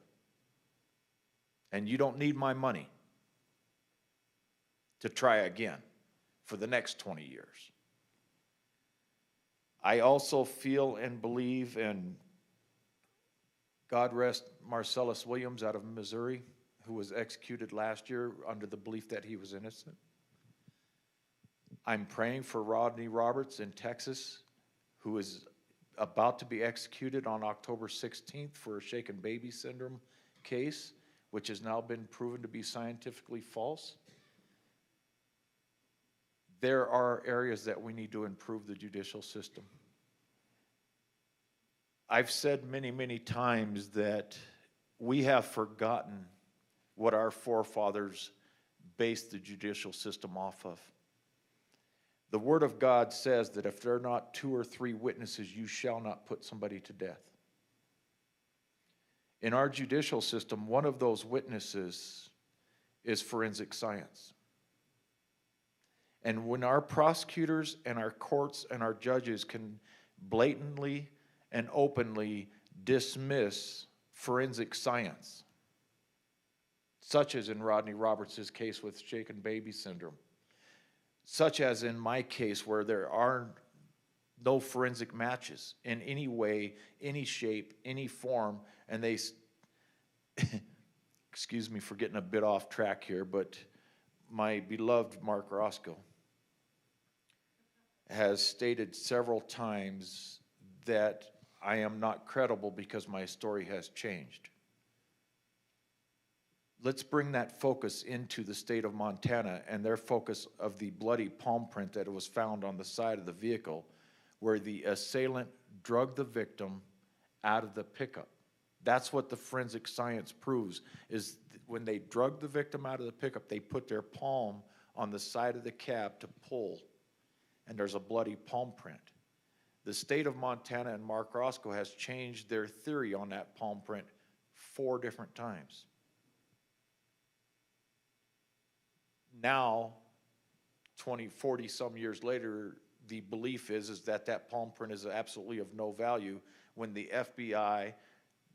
And you don't need my money to try again for the next 20 years. I also feel and believe, and God rest Marcellus Williams out of Missouri, who was executed last year under the belief that he was innocent. I'm praying for Rodney Roberts in Texas, who is about to be executed on October 16th for a shaken baby syndrome case, which has now been proven to be scientifically false. There are areas that we need to improve the judicial system. I've said many, many times that we have forgotten what our forefathers based the judicial system off of. The Word of God says that if there are not 2 or 3 witnesses, you shall not put somebody to death. In our judicial system, one of those witnesses is forensic science. And when our prosecutors and our courts and our judges can blatantly and openly dismiss forensic science, such as in Rodney Roberts' case with shaken baby syndrome, such as in my case where there are no forensic matches in any way, any shape, any form, and they, excuse me for getting a bit off track here, but my beloved Mark Roscoe has stated several times that I am not credible because my story has changed. Let's bring that focus into the state of Montana and their focus of the bloody palm print that was found on the side of the vehicle where the assailant drugged the victim out of the pickup. That's what the forensic science proves, is when they drugged the victim out of the pickup, they put their palm on the side of the cab to pull, and there's a bloody palm print. The state of Montana and Mark Roscoe has changed their theory on that palm print 4 different times. Now, 20, 40 some years later, the belief is that that palm print is absolutely of no value when the FBI,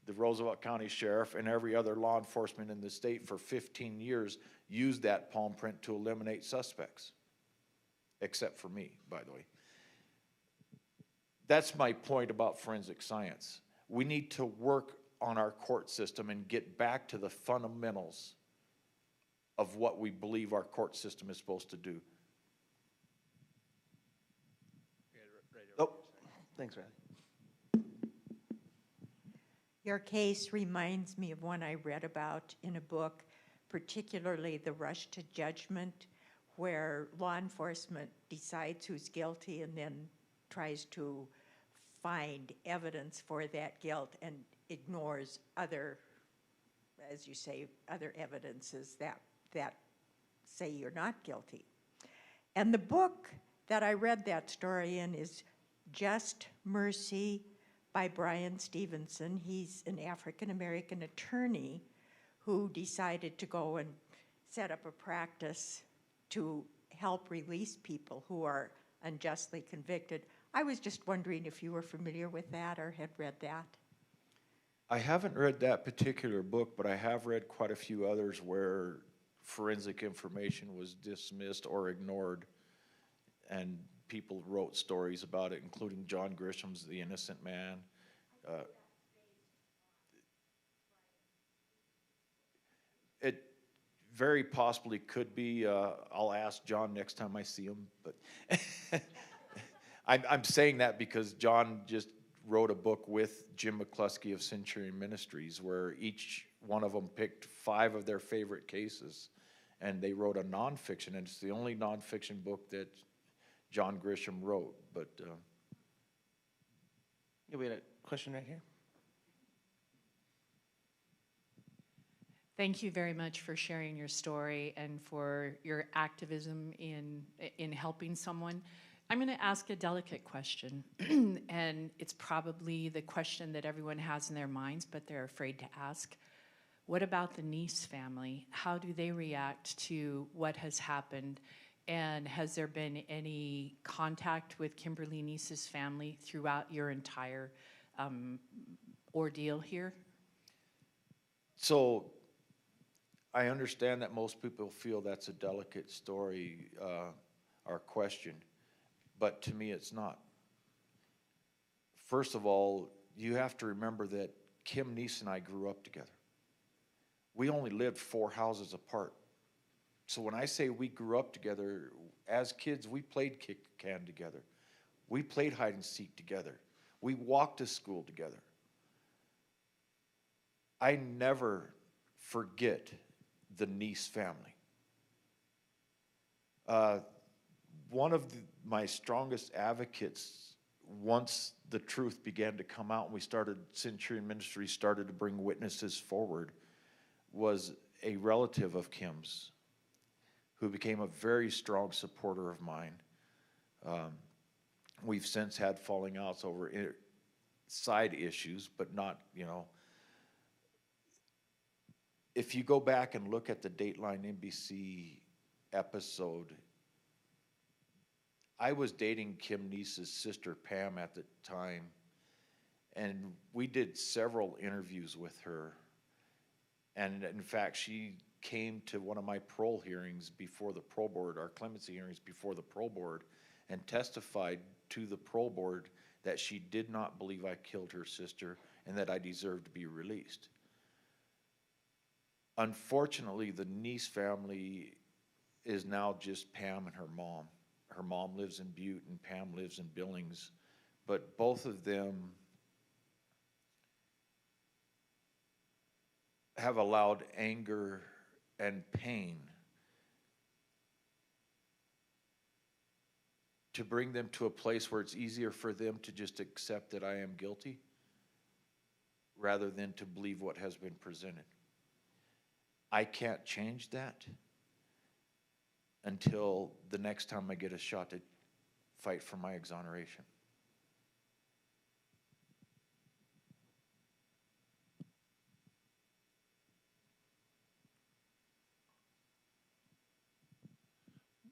the Roosevelt County Sheriff, and every other law enforcement in the state for 15 years used that palm print to eliminate suspects. Except for me, by the way. That's my point about forensic science. We need to work on our court system and get back to the fundamentals of what we believe our court system is supposed to do. Oh, thanks, Riley. Your case reminds me of one I read about in a book, particularly the rush to judgment, where law enforcement decides who's guilty and then tries to find evidence for that guilt and ignores other, as you say, other evidences that say you're not guilty. And the book that I read that story in is Just Mercy by Brian Stevenson. He's an African-American attorney who decided to go and set up a practice to help release people who are unjustly convicted. I was just wondering if you were familiar with that or had read that. I haven't read that particular book, but I have read quite a few others where forensic information was dismissed or ignored, and people wrote stories about it, including John Grisham's The Innocent Man. It very possibly could be. I'll ask John next time I see him, but I'm saying that because John just wrote a book with Jim McCluskey of Centurion Ministries where each one of them picked 5 of their favorite cases, and they wrote a nonfiction, and it's the only nonfiction book that John Grisham wrote. But Yeah, we had a question right here. Thank you very much for sharing your story and for your activism in helping someone. I'm going to ask a delicate question, and it's probably the question that everyone has in their minds, but they're afraid to ask. What about the Neese family? How do they react to what has happened? And has there been any contact with Kimberly Neese's family throughout your entire ordeal here? So I understand that most people feel that's a delicate story or question, but to me it's not. First of all, you have to remember that Kim Neese and I grew up together. We only lived 4 houses apart. So when I say we grew up together, as kids, we played kick can together. We played hide and seek together. We walked to school together. I never forget the Neese family. One of my strongest advocates, once the truth began to come out and we started, Centurion Ministries started to bring witnesses forward, was a relative of Kim's who became a very strong supporter of mine. We've since had falling outs over side issues, but not, if you go back and look at the Dateline NBC episode, I was dating Kim Neese's sister Pam at the time, and we did several interviews with her. And in fact, she came to one of my parole hearings before the parole board, our clemency hearings before the parole board, and testified to the parole board that she did not believe I killed her sister and that I deserved to be released. Unfortunately, the Neese family is now just Pam and her mom. Her mom lives in Butte and Pam lives in Billings, but both of them have allowed anger and pain to bring them to a place where it's easier for them to just accept that I am guilty rather than to believe what has been presented. I can't change that until the next time I get a shot to fight for my exoneration.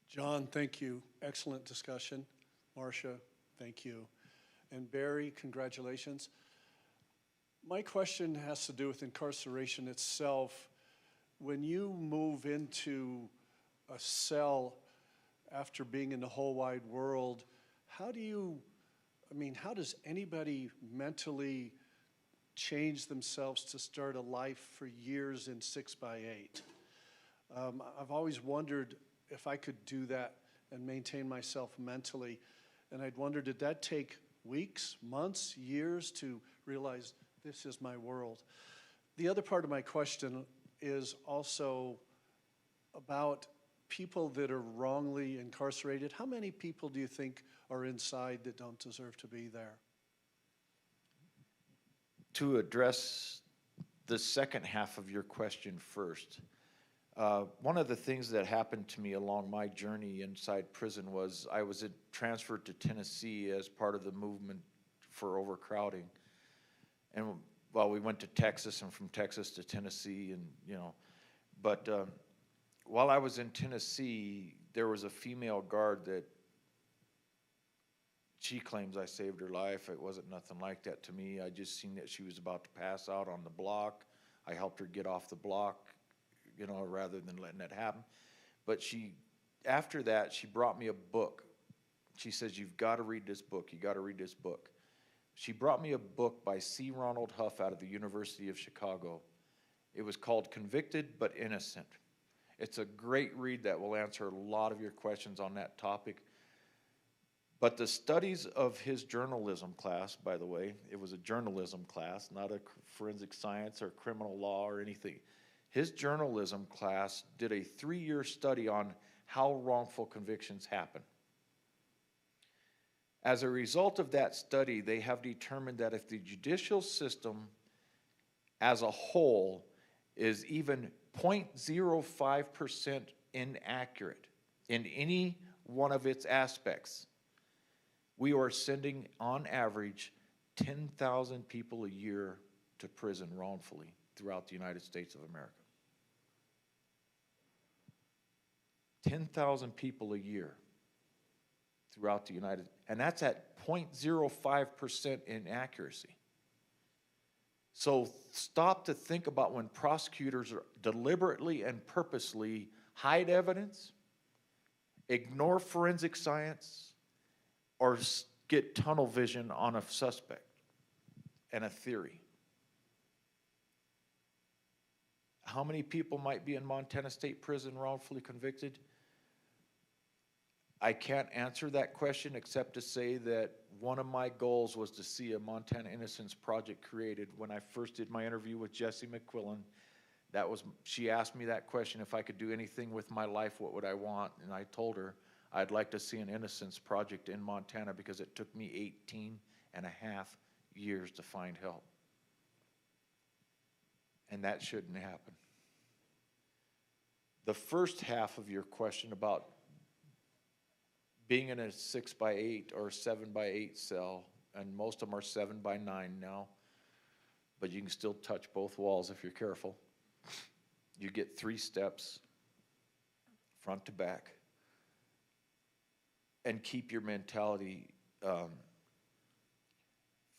John, thank you. Excellent discussion. Marsha, thank you. And Barry, congratulations. My question has to do with incarceration itself. When you move into a cell after being in the whole wide world, how does anybody mentally change themselves to start a life for years in 6x8? I've always wondered if I could do that and maintain myself mentally. And I'd wonder, did that take weeks, months, years to realize this is my world? The other part of my question is also about people that are wrongly incarcerated. How many people do you think are inside that don't deserve to be there? To address the second half of your question first, one of the things that happened to me along my journey inside prison was I was transferred to Tennessee as part of the movement for overcrowding. And well, we went to Texas and from Texas to Tennessee and, but while I was in Tennessee, there was a female guard that she claims I saved her life. It wasn't nothing like that to me. I just seen that she was about to pass out on the block. I helped her get off the block, rather than letting that happen. But after that, she brought me a book. She says, "You've got to read this book. You got to read this book." She brought me a book by C. Ronald Huff out of the University of Chicago. It was called Convicted but Innocent. It's a great read that will answer a lot of your questions on that topic. But the studies of his journalism class, by the way, it was a journalism class, not a forensic science or criminal law or anything. His journalism class did a 3-year study on how wrongful convictions happen. As a result of that study, they have determined that if the judicial system as a whole is even 0.05% inaccurate in any one of its aspects, We are sending, on average, 10,000 people a year to prison wrongfully throughout the United States of America. 10,000 people a year throughout the United, and that's at 0.05% inaccuracy. So stop to think about when prosecutors are deliberately and purposely hide evidence, ignore forensic science, or get tunnel vision on a suspect and a theory. How many people might be in Montana State Prison wrongfully convicted? I can't answer that question except to say that one of my goals was to see a Montana Innocence Project created. When I first did my interview with Jessie McQuillan, she asked me that question, if I could do anything with my life, what would I want? And I told her I'd like to see an Innocence Project in Montana because it took me 18 and a half years to find help. And that shouldn't happen. The first half of your question about being in a 6x8 or 7x8 cell, and most of them are 7x9 now, but you can still touch both walls if you're careful. You get 3 steps, front to back, and keep your mentality.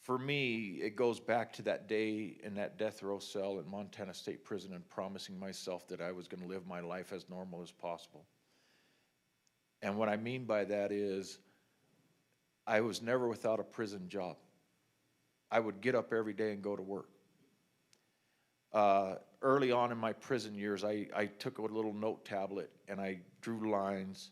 For me, it goes back to that day in that death row cell in Montana State Prison and promising myself that I was going to live my life as normal as possible. And what I mean by that is I was never without a prison job. I would get up every day and go to work. Early on in my prison years, I took a little note tablet and I drew lines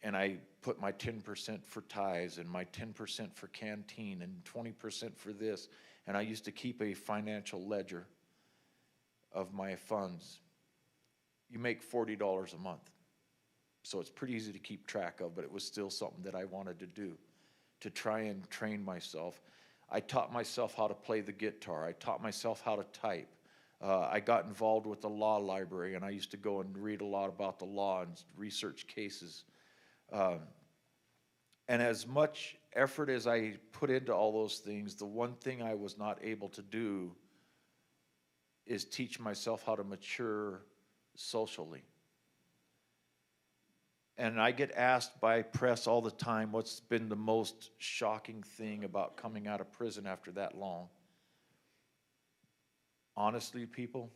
and I put my 10% for ties and my 10% for canteen and 20% for this. And I used to keep a financial ledger of my funds. You make $40 a month. So it's pretty easy to keep track of, but it was still something that I wanted to do, to try and train myself. I taught myself how to play the guitar. I taught myself how to type. I got involved with the law library, and I used to go and read a lot about the law and research cases. And as much effort as I put into all those things, the one thing I was not able to do is teach myself how to mature socially. And I get asked by press all the time, what's been the most shocking thing about coming out of prison after that long? Honestly, people,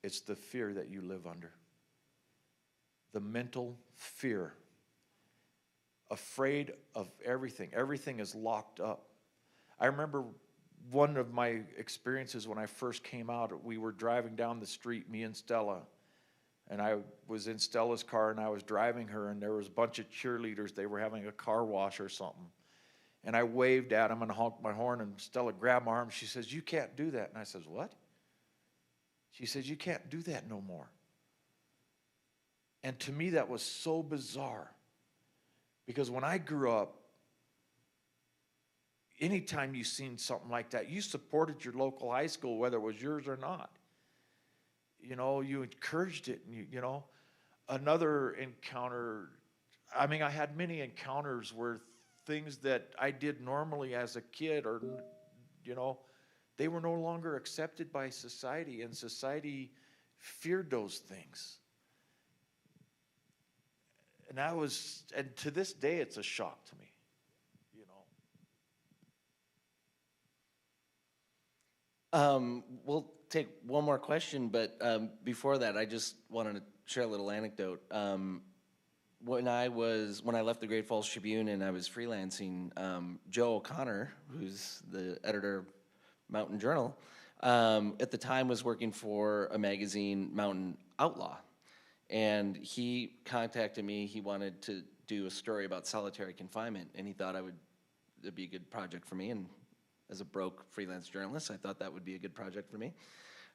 it's the fear that you live under. The mental fear. Afraid of everything. Everything is locked up. I remember one of my experiences when I first came out, we were driving down the street, me and Stella, and I was in Stella's car and I was driving her, and there was a bunch of cheerleaders. They were having a car wash or something. And I waved at them and honked my horn, and Stella grabbed my arm. She says, "You can't do that." And I says, "What?" She says, "You can't do that no more." And to me, that was so bizarre. Because when I grew up, anytime you seen something like that, you supported your local high school, whether it was yours or not. You know, you encouraged it, and you know. Another encounter, I mean, I had many encounters where things that I did normally as a kid, or, you know, they were no longer accepted by society, and society feared those things. And to this day, it's a shock to me, you know. We'll take one more question, but before that, I just wanted to share a little anecdote. When I left the Great Falls Tribune and I was freelancing, Joe O'Connor, who's the editor of Mountain Journal, at the time was working for a magazine, Mountain Outlaw. And he contacted me. He wanted to do a story about solitary confinement, and he thought it'd be a good project for me. And as a broke freelance journalist, I thought that would be a good project for me.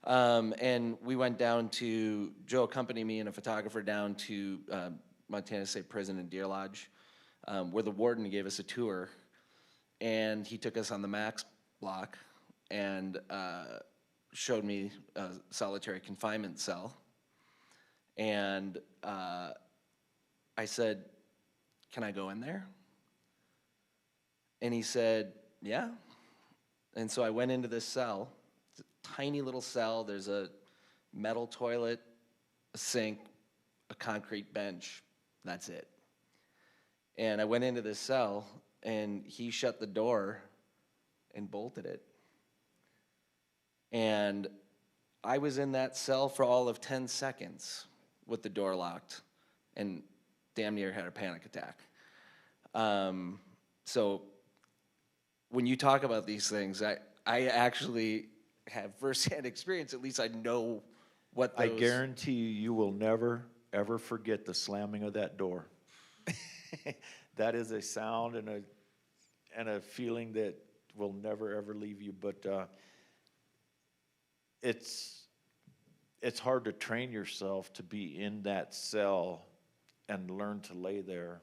And we went down to, Joe accompanied me and a photographer down to Montana State Prison in Deer Lodge, where the warden gave us a tour. And he took us on the Max block and showed me a solitary confinement cell. And I said, "Can I go in there?" And he said, yeah. And so I went into this cell. It's a tiny little cell. There's a metal toilet, a sink, a concrete bench. That's it. And I went into this cell, and he shut the door and bolted it. And I was in that cell for all of 10 seconds with the door locked and damn near had a panic attack. So when you talk about these things, I actually have firsthand experience. At least I know what those... I guarantee you will never, ever forget the slamming of that door. That is a sound and a feeling that will never, ever leave you. But it's hard to train yourself to be in that cell and learn to lay there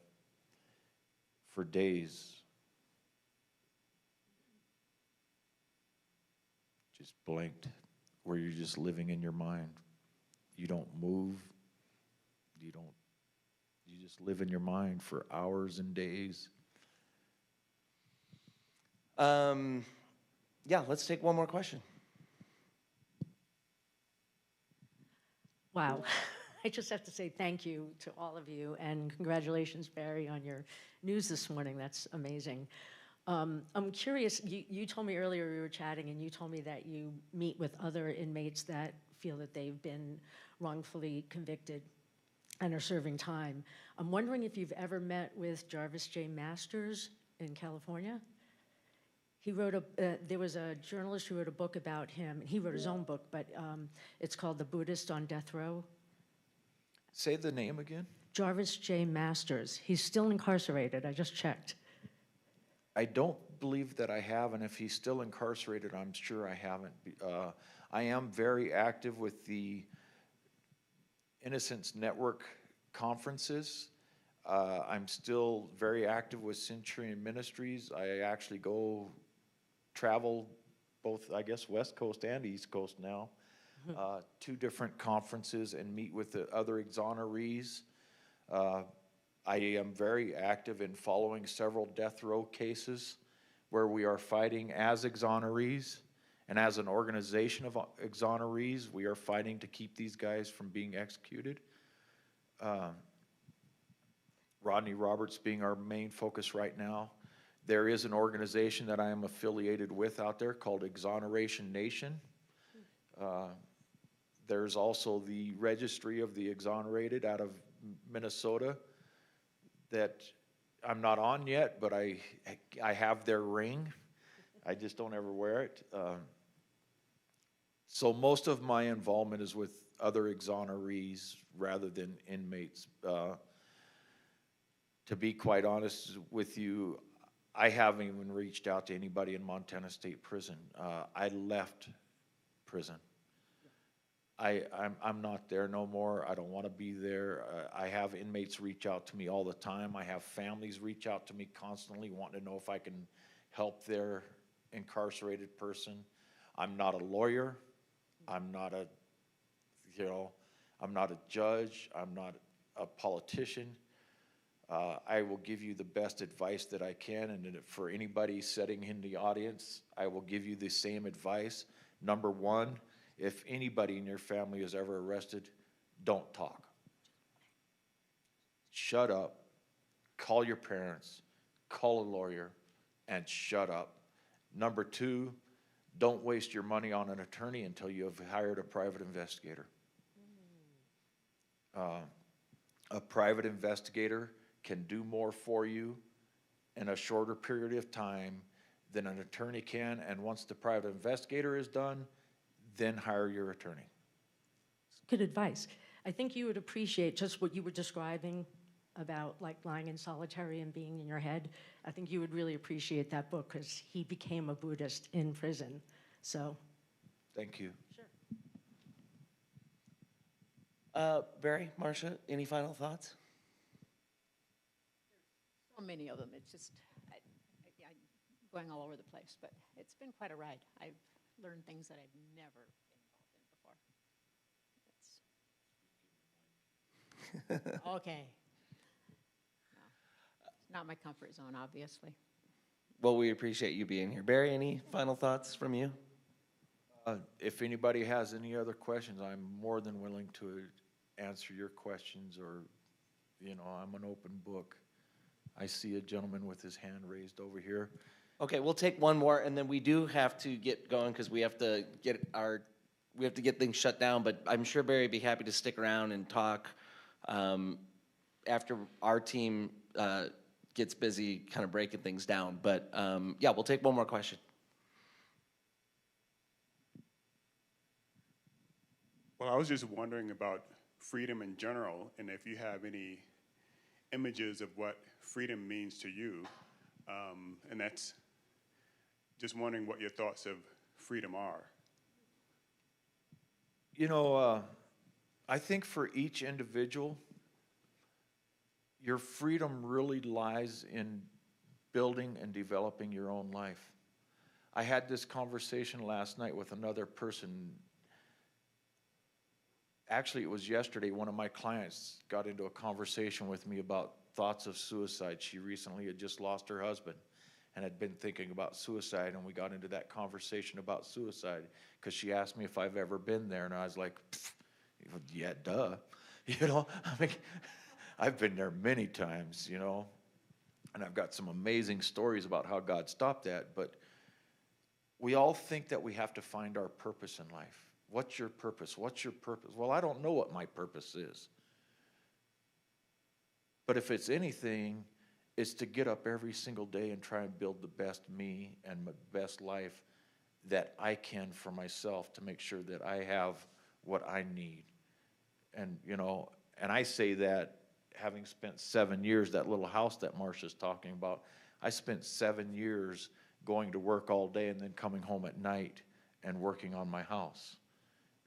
for days. Just blanked, where you're just living in your mind. You don't move. You just live in your mind for hours and days. Yeah, let's take one more question. Wow. I just have to say thank you to all of you, and congratulations, Barry, on your news this morning. That's amazing. I'm curious, you told me earlier we were chatting, and you told me that you meet with other inmates that feel that they've been wrongfully convicted and are serving time. I'm wondering if you've ever met with Jarvis J. Masters in California? He wrote there was a journalist who wrote a book about him. He wrote his own book, but it's called The Buddhist on Death Row. Say the name again. Jarvis J. Masters. He's still incarcerated. I just checked. I don't believe that I have, and if he's still incarcerated, I'm sure I haven't. I am very active with the Innocence Network conferences. I'm still very active with Centurion Ministries. I actually travel both, I guess, West Coast and East Coast now, 2 different conferences and meet with the other exonerees. I am very active in following several death row cases where we are fighting as exonerees, and as an organization of exonerees, we are fighting to keep these guys from being executed. Rodney Roberts being our main focus right now. There is an organization that I am affiliated with out there called Exoneration Nation. There's also the Registry of the Exonerated out of Minnesota that I'm not on yet, but I have their ring. I just don't ever wear it. So most of my involvement is with other exonerees rather than inmates. To be quite honest with you, I haven't even reached out to anybody in Montana State Prison. I left prison. I'm not there no more. I don't want to be there. I have inmates reach out to me all the time. I have families reach out to me constantly wanting to know if I can help their incarcerated person. I'm not a lawyer. I'm not a judge. I'm not a politician. I will give you the best advice that I can, and for anybody sitting in the audience, I will give you the same advice. Number 1, if anybody in your family is ever arrested, don't talk. Shut up, call your parents, call a lawyer, and shut up. Number 2, don't waste your money on an attorney until you have hired a private investigator. A private investigator can do more for you in a shorter period of time than an attorney can, and once the private investigator is done, then hire your attorney. Good advice. I think you would appreciate just what you were describing about like lying in solitary and being in your head. I think you would really appreciate that book because he became a Buddhist in prison. So. Thank you. Sure. Barry, Marsha, any final thoughts? So many of them. It's just I'm going all over the place, but it's been quite a ride. I've learned things that I've never been involved in before. Okay. No, it's not my comfort zone, obviously. Well, we appreciate you being here. Barry, any final thoughts from you? If anybody has any other questions, I'm more than willing to answer your questions, or, you know, I'm an open book. I see a gentleman with his hand raised over here. Okay, we'll take one more, and then we do have to get going because we have to get things shut down. But I'm sure Barry would be happy to stick around and talk after our team gets busy, kind of breaking things down. But yeah, we'll take one more question. Well, I was just wondering about freedom in general, and if you have any images of what freedom means to you, and that's just wondering what your thoughts of freedom are. You know, I think for each individual, your freedom really lies in building and developing your own life. I had this conversation last night with another person. Actually, it was yesterday. One of my clients got into a conversation with me about thoughts of suicide. She recently had just lost her husband and had been thinking about suicide, and we got into that conversation about suicide because she asked me if I've ever been there, and I was like, yeah, duh. You know, I mean, I've been there many times, you know, and I've got some amazing stories about how God stopped that, but we all think that we have to find our purpose in life. What's your purpose? What's your purpose? Well, I don't know what my purpose is. But if it's anything, it's to get up every single day and try and build the best me and my best life that I can for myself to make sure that I have what I need. And, you know, and I say that having spent 7 years, that little house that Marsha's talking about, I spent 7 years going to work all day and then coming home at night and working on my house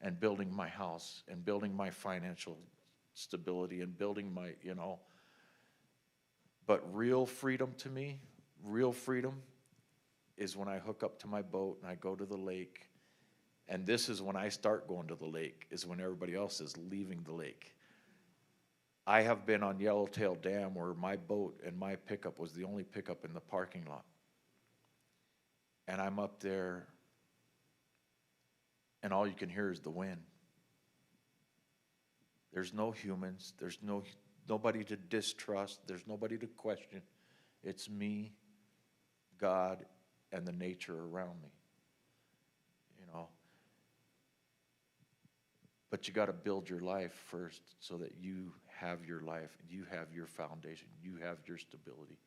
and building my house and building my financial stability and building my, you know. But real freedom to me, real freedom is when I hook up to my boat and I go to the lake. And this is when I start going to the lake, is when everybody else is leaving the lake. I have been on Yellowtail Dam where my boat and my pickup was the only pickup in the parking lot. And I'm up there and all you can hear is the wind. There's no humans, there's nobody to distrust, there's nobody to question. It's me, God, and the nature around me, you know. But you got to build your life first so that you have your life, you have your foundation, you have your stability.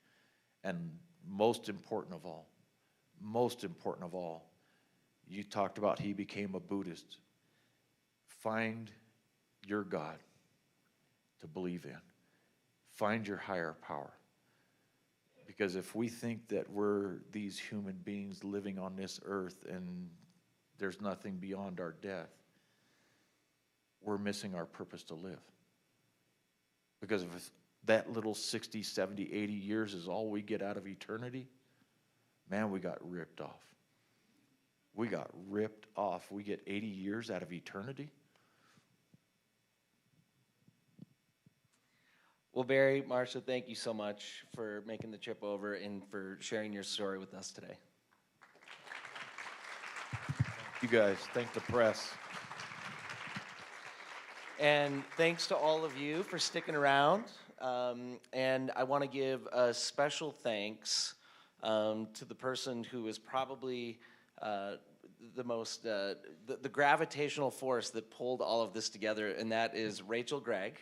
And most important of all, you talked about he became a Buddhist. Find your God to believe in. Find your higher power. Because if we think that we're these human beings living on this earth and there's nothing beyond our death, we're missing our purpose to live. Because if that little 60, 70, 80 years is all we get out of eternity, man, we got ripped off. We got ripped off. We get 80 years out of eternity. Well, Barry, Marsha, thank you so much for making the trip over and for sharing your story with us today. You guys, thank the press. And thanks to all of you for sticking around. And I want to give a special thanks to the person who is probably the most, the gravitational force that pulled all of this together, and that is Rachel Gregg.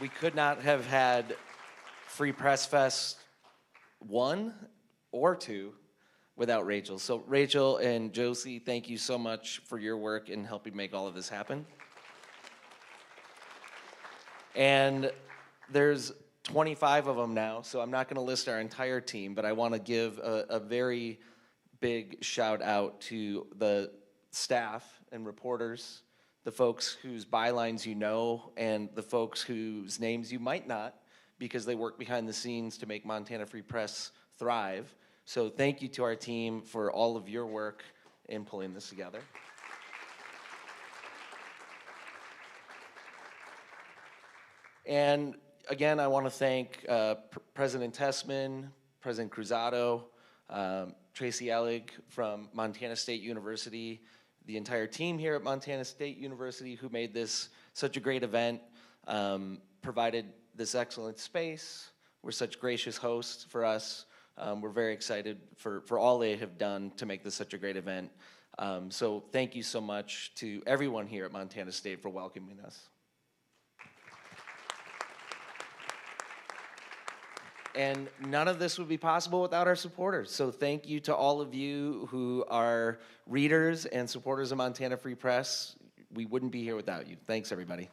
We could not have had Free Press Fest 1 or 2 without Rachel. So Rachel and Josie, thank you so much for your work in helping make all of this happen. And there's 25 of them now, so I'm not going to list our entire team, but I want to give a very big shout out to the staff and reporters, the folks whose bylines you know, and the folks whose names you might not, because they work behind the scenes to make Montana Free Press thrive. So thank you to our team for all of your work in pulling this together. And again, I want to thank President Tessman, President Cruzado, Tracy Ellig from Montana State University, the entire team here at Montana State University who made this such a great event, provided this excellent space, were such gracious hosts for us. We're very excited for all they have done to make this such a great event. So thank you so much to everyone here at Montana State for welcoming us. And none of this would be possible without our supporters. So thank you to all of you who are readers and supporters of Montana Free Press. We wouldn't be here without you. Thanks, everybody.